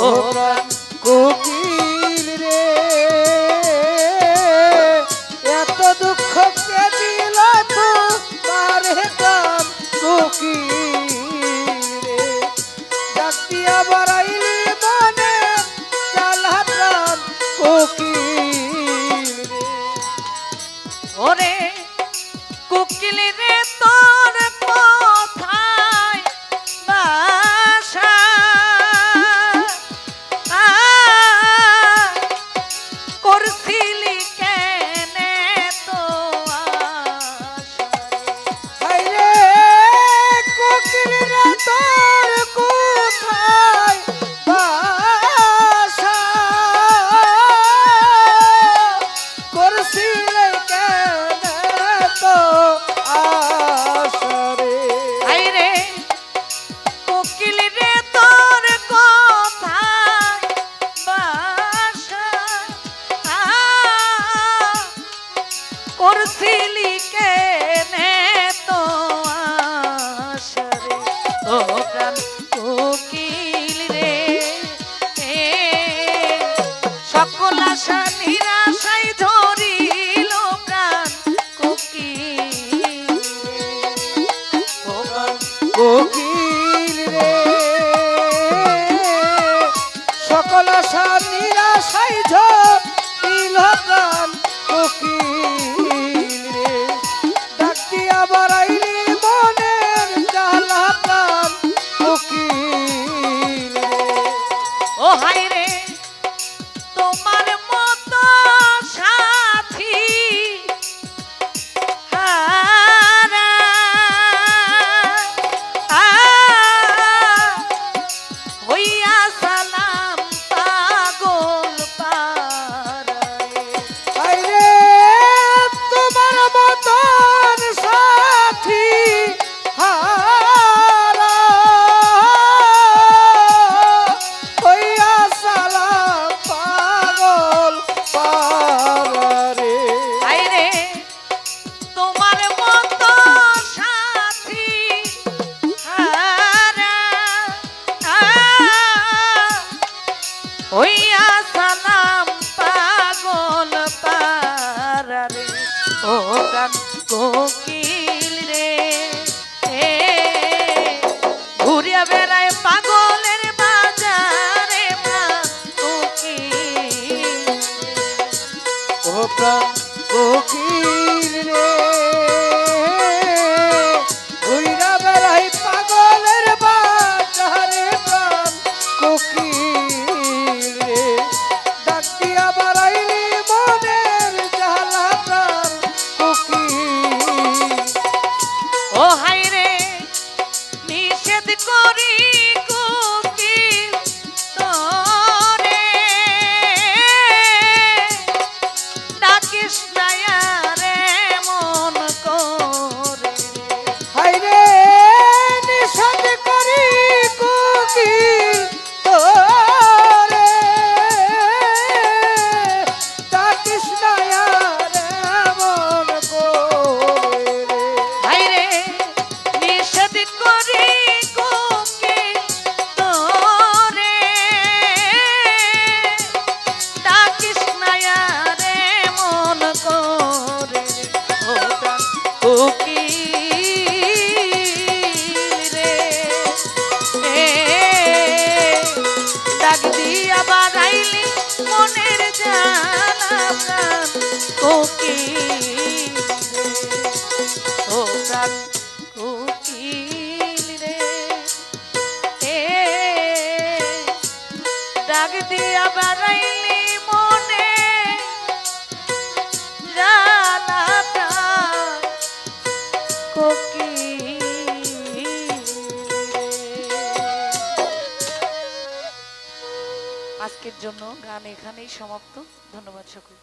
ও প্রাণ কোকিল রে, এত দুঃখ কে দিল তোমার প্রাণ কোকিল রে, ডাক দিয়া বাড়াইলি মনে জ্বালা প্রাণ কোকিল রে। ওরে কোকিল রে তোর কোথায় বাসা, করছিলি কেনে তো আশা রে। হাই রে কোকিল রে তোর কোথায় বাসা, করছিলে কেনে তো আশা রে। হায় রে কোকিল রে তোর কোথায় বাসা, করছিলি কেনে তো আশা রে। ও প্রাণ কোকিল রে, সকল আশা নিরাশায় ধরিল প্রাণ কোকিল রে। ও প্রাণ কোকিল রে, সকল আশা নিরাশায় ঝরিল প্রাণ কোকিল রে, ডাক দিয়া বাড়াইলি মনের জ্বালা প্রাণ কোকিল রে। ও হায় রে তোমার মতো সাথী হারা, হইয়া সালাম পাগল পাড়ায়। হাই রে তোমার মতন সাথী হারা, হইয়া সালাম পাগল পারা রে। হায় রে তোমার মতো সাথী হারা, কোকিল রে ঘুরিয়া বেড়ায় পাগলের বাজারে প্রাণ কোকিল ও প্রাণ কোকিল রে উইরা বেড়াই পাগলের বাজারে প্রাণ কোকিল রে ডাক দিয়া বাড়াইলি মনের জ্বালা প্রাণ কোকিল ও হাই রে নিষেধ করি কোকিল তোরে ডাকিস না রে মন করে হাইরে নিষেধ করি কোকিল তোরে ডাকিস না রে মন করে রে হাই রে নিষেধ করি কোকিল তোরে ডাকিস না রে মন করে ও প্রাণ কোকিল রে ডাক দিয়া বাড়াইলি মনের জ্বালা প্রাণ কোকিল ও প্রাণ কোকিল রে ডাক দিয়া বাড়াইলি মনে জ্বালা প্রাণ কোকিল আজকের জন্য গান এখানেই সমাপ্ত। ধন্যবাদ সকল।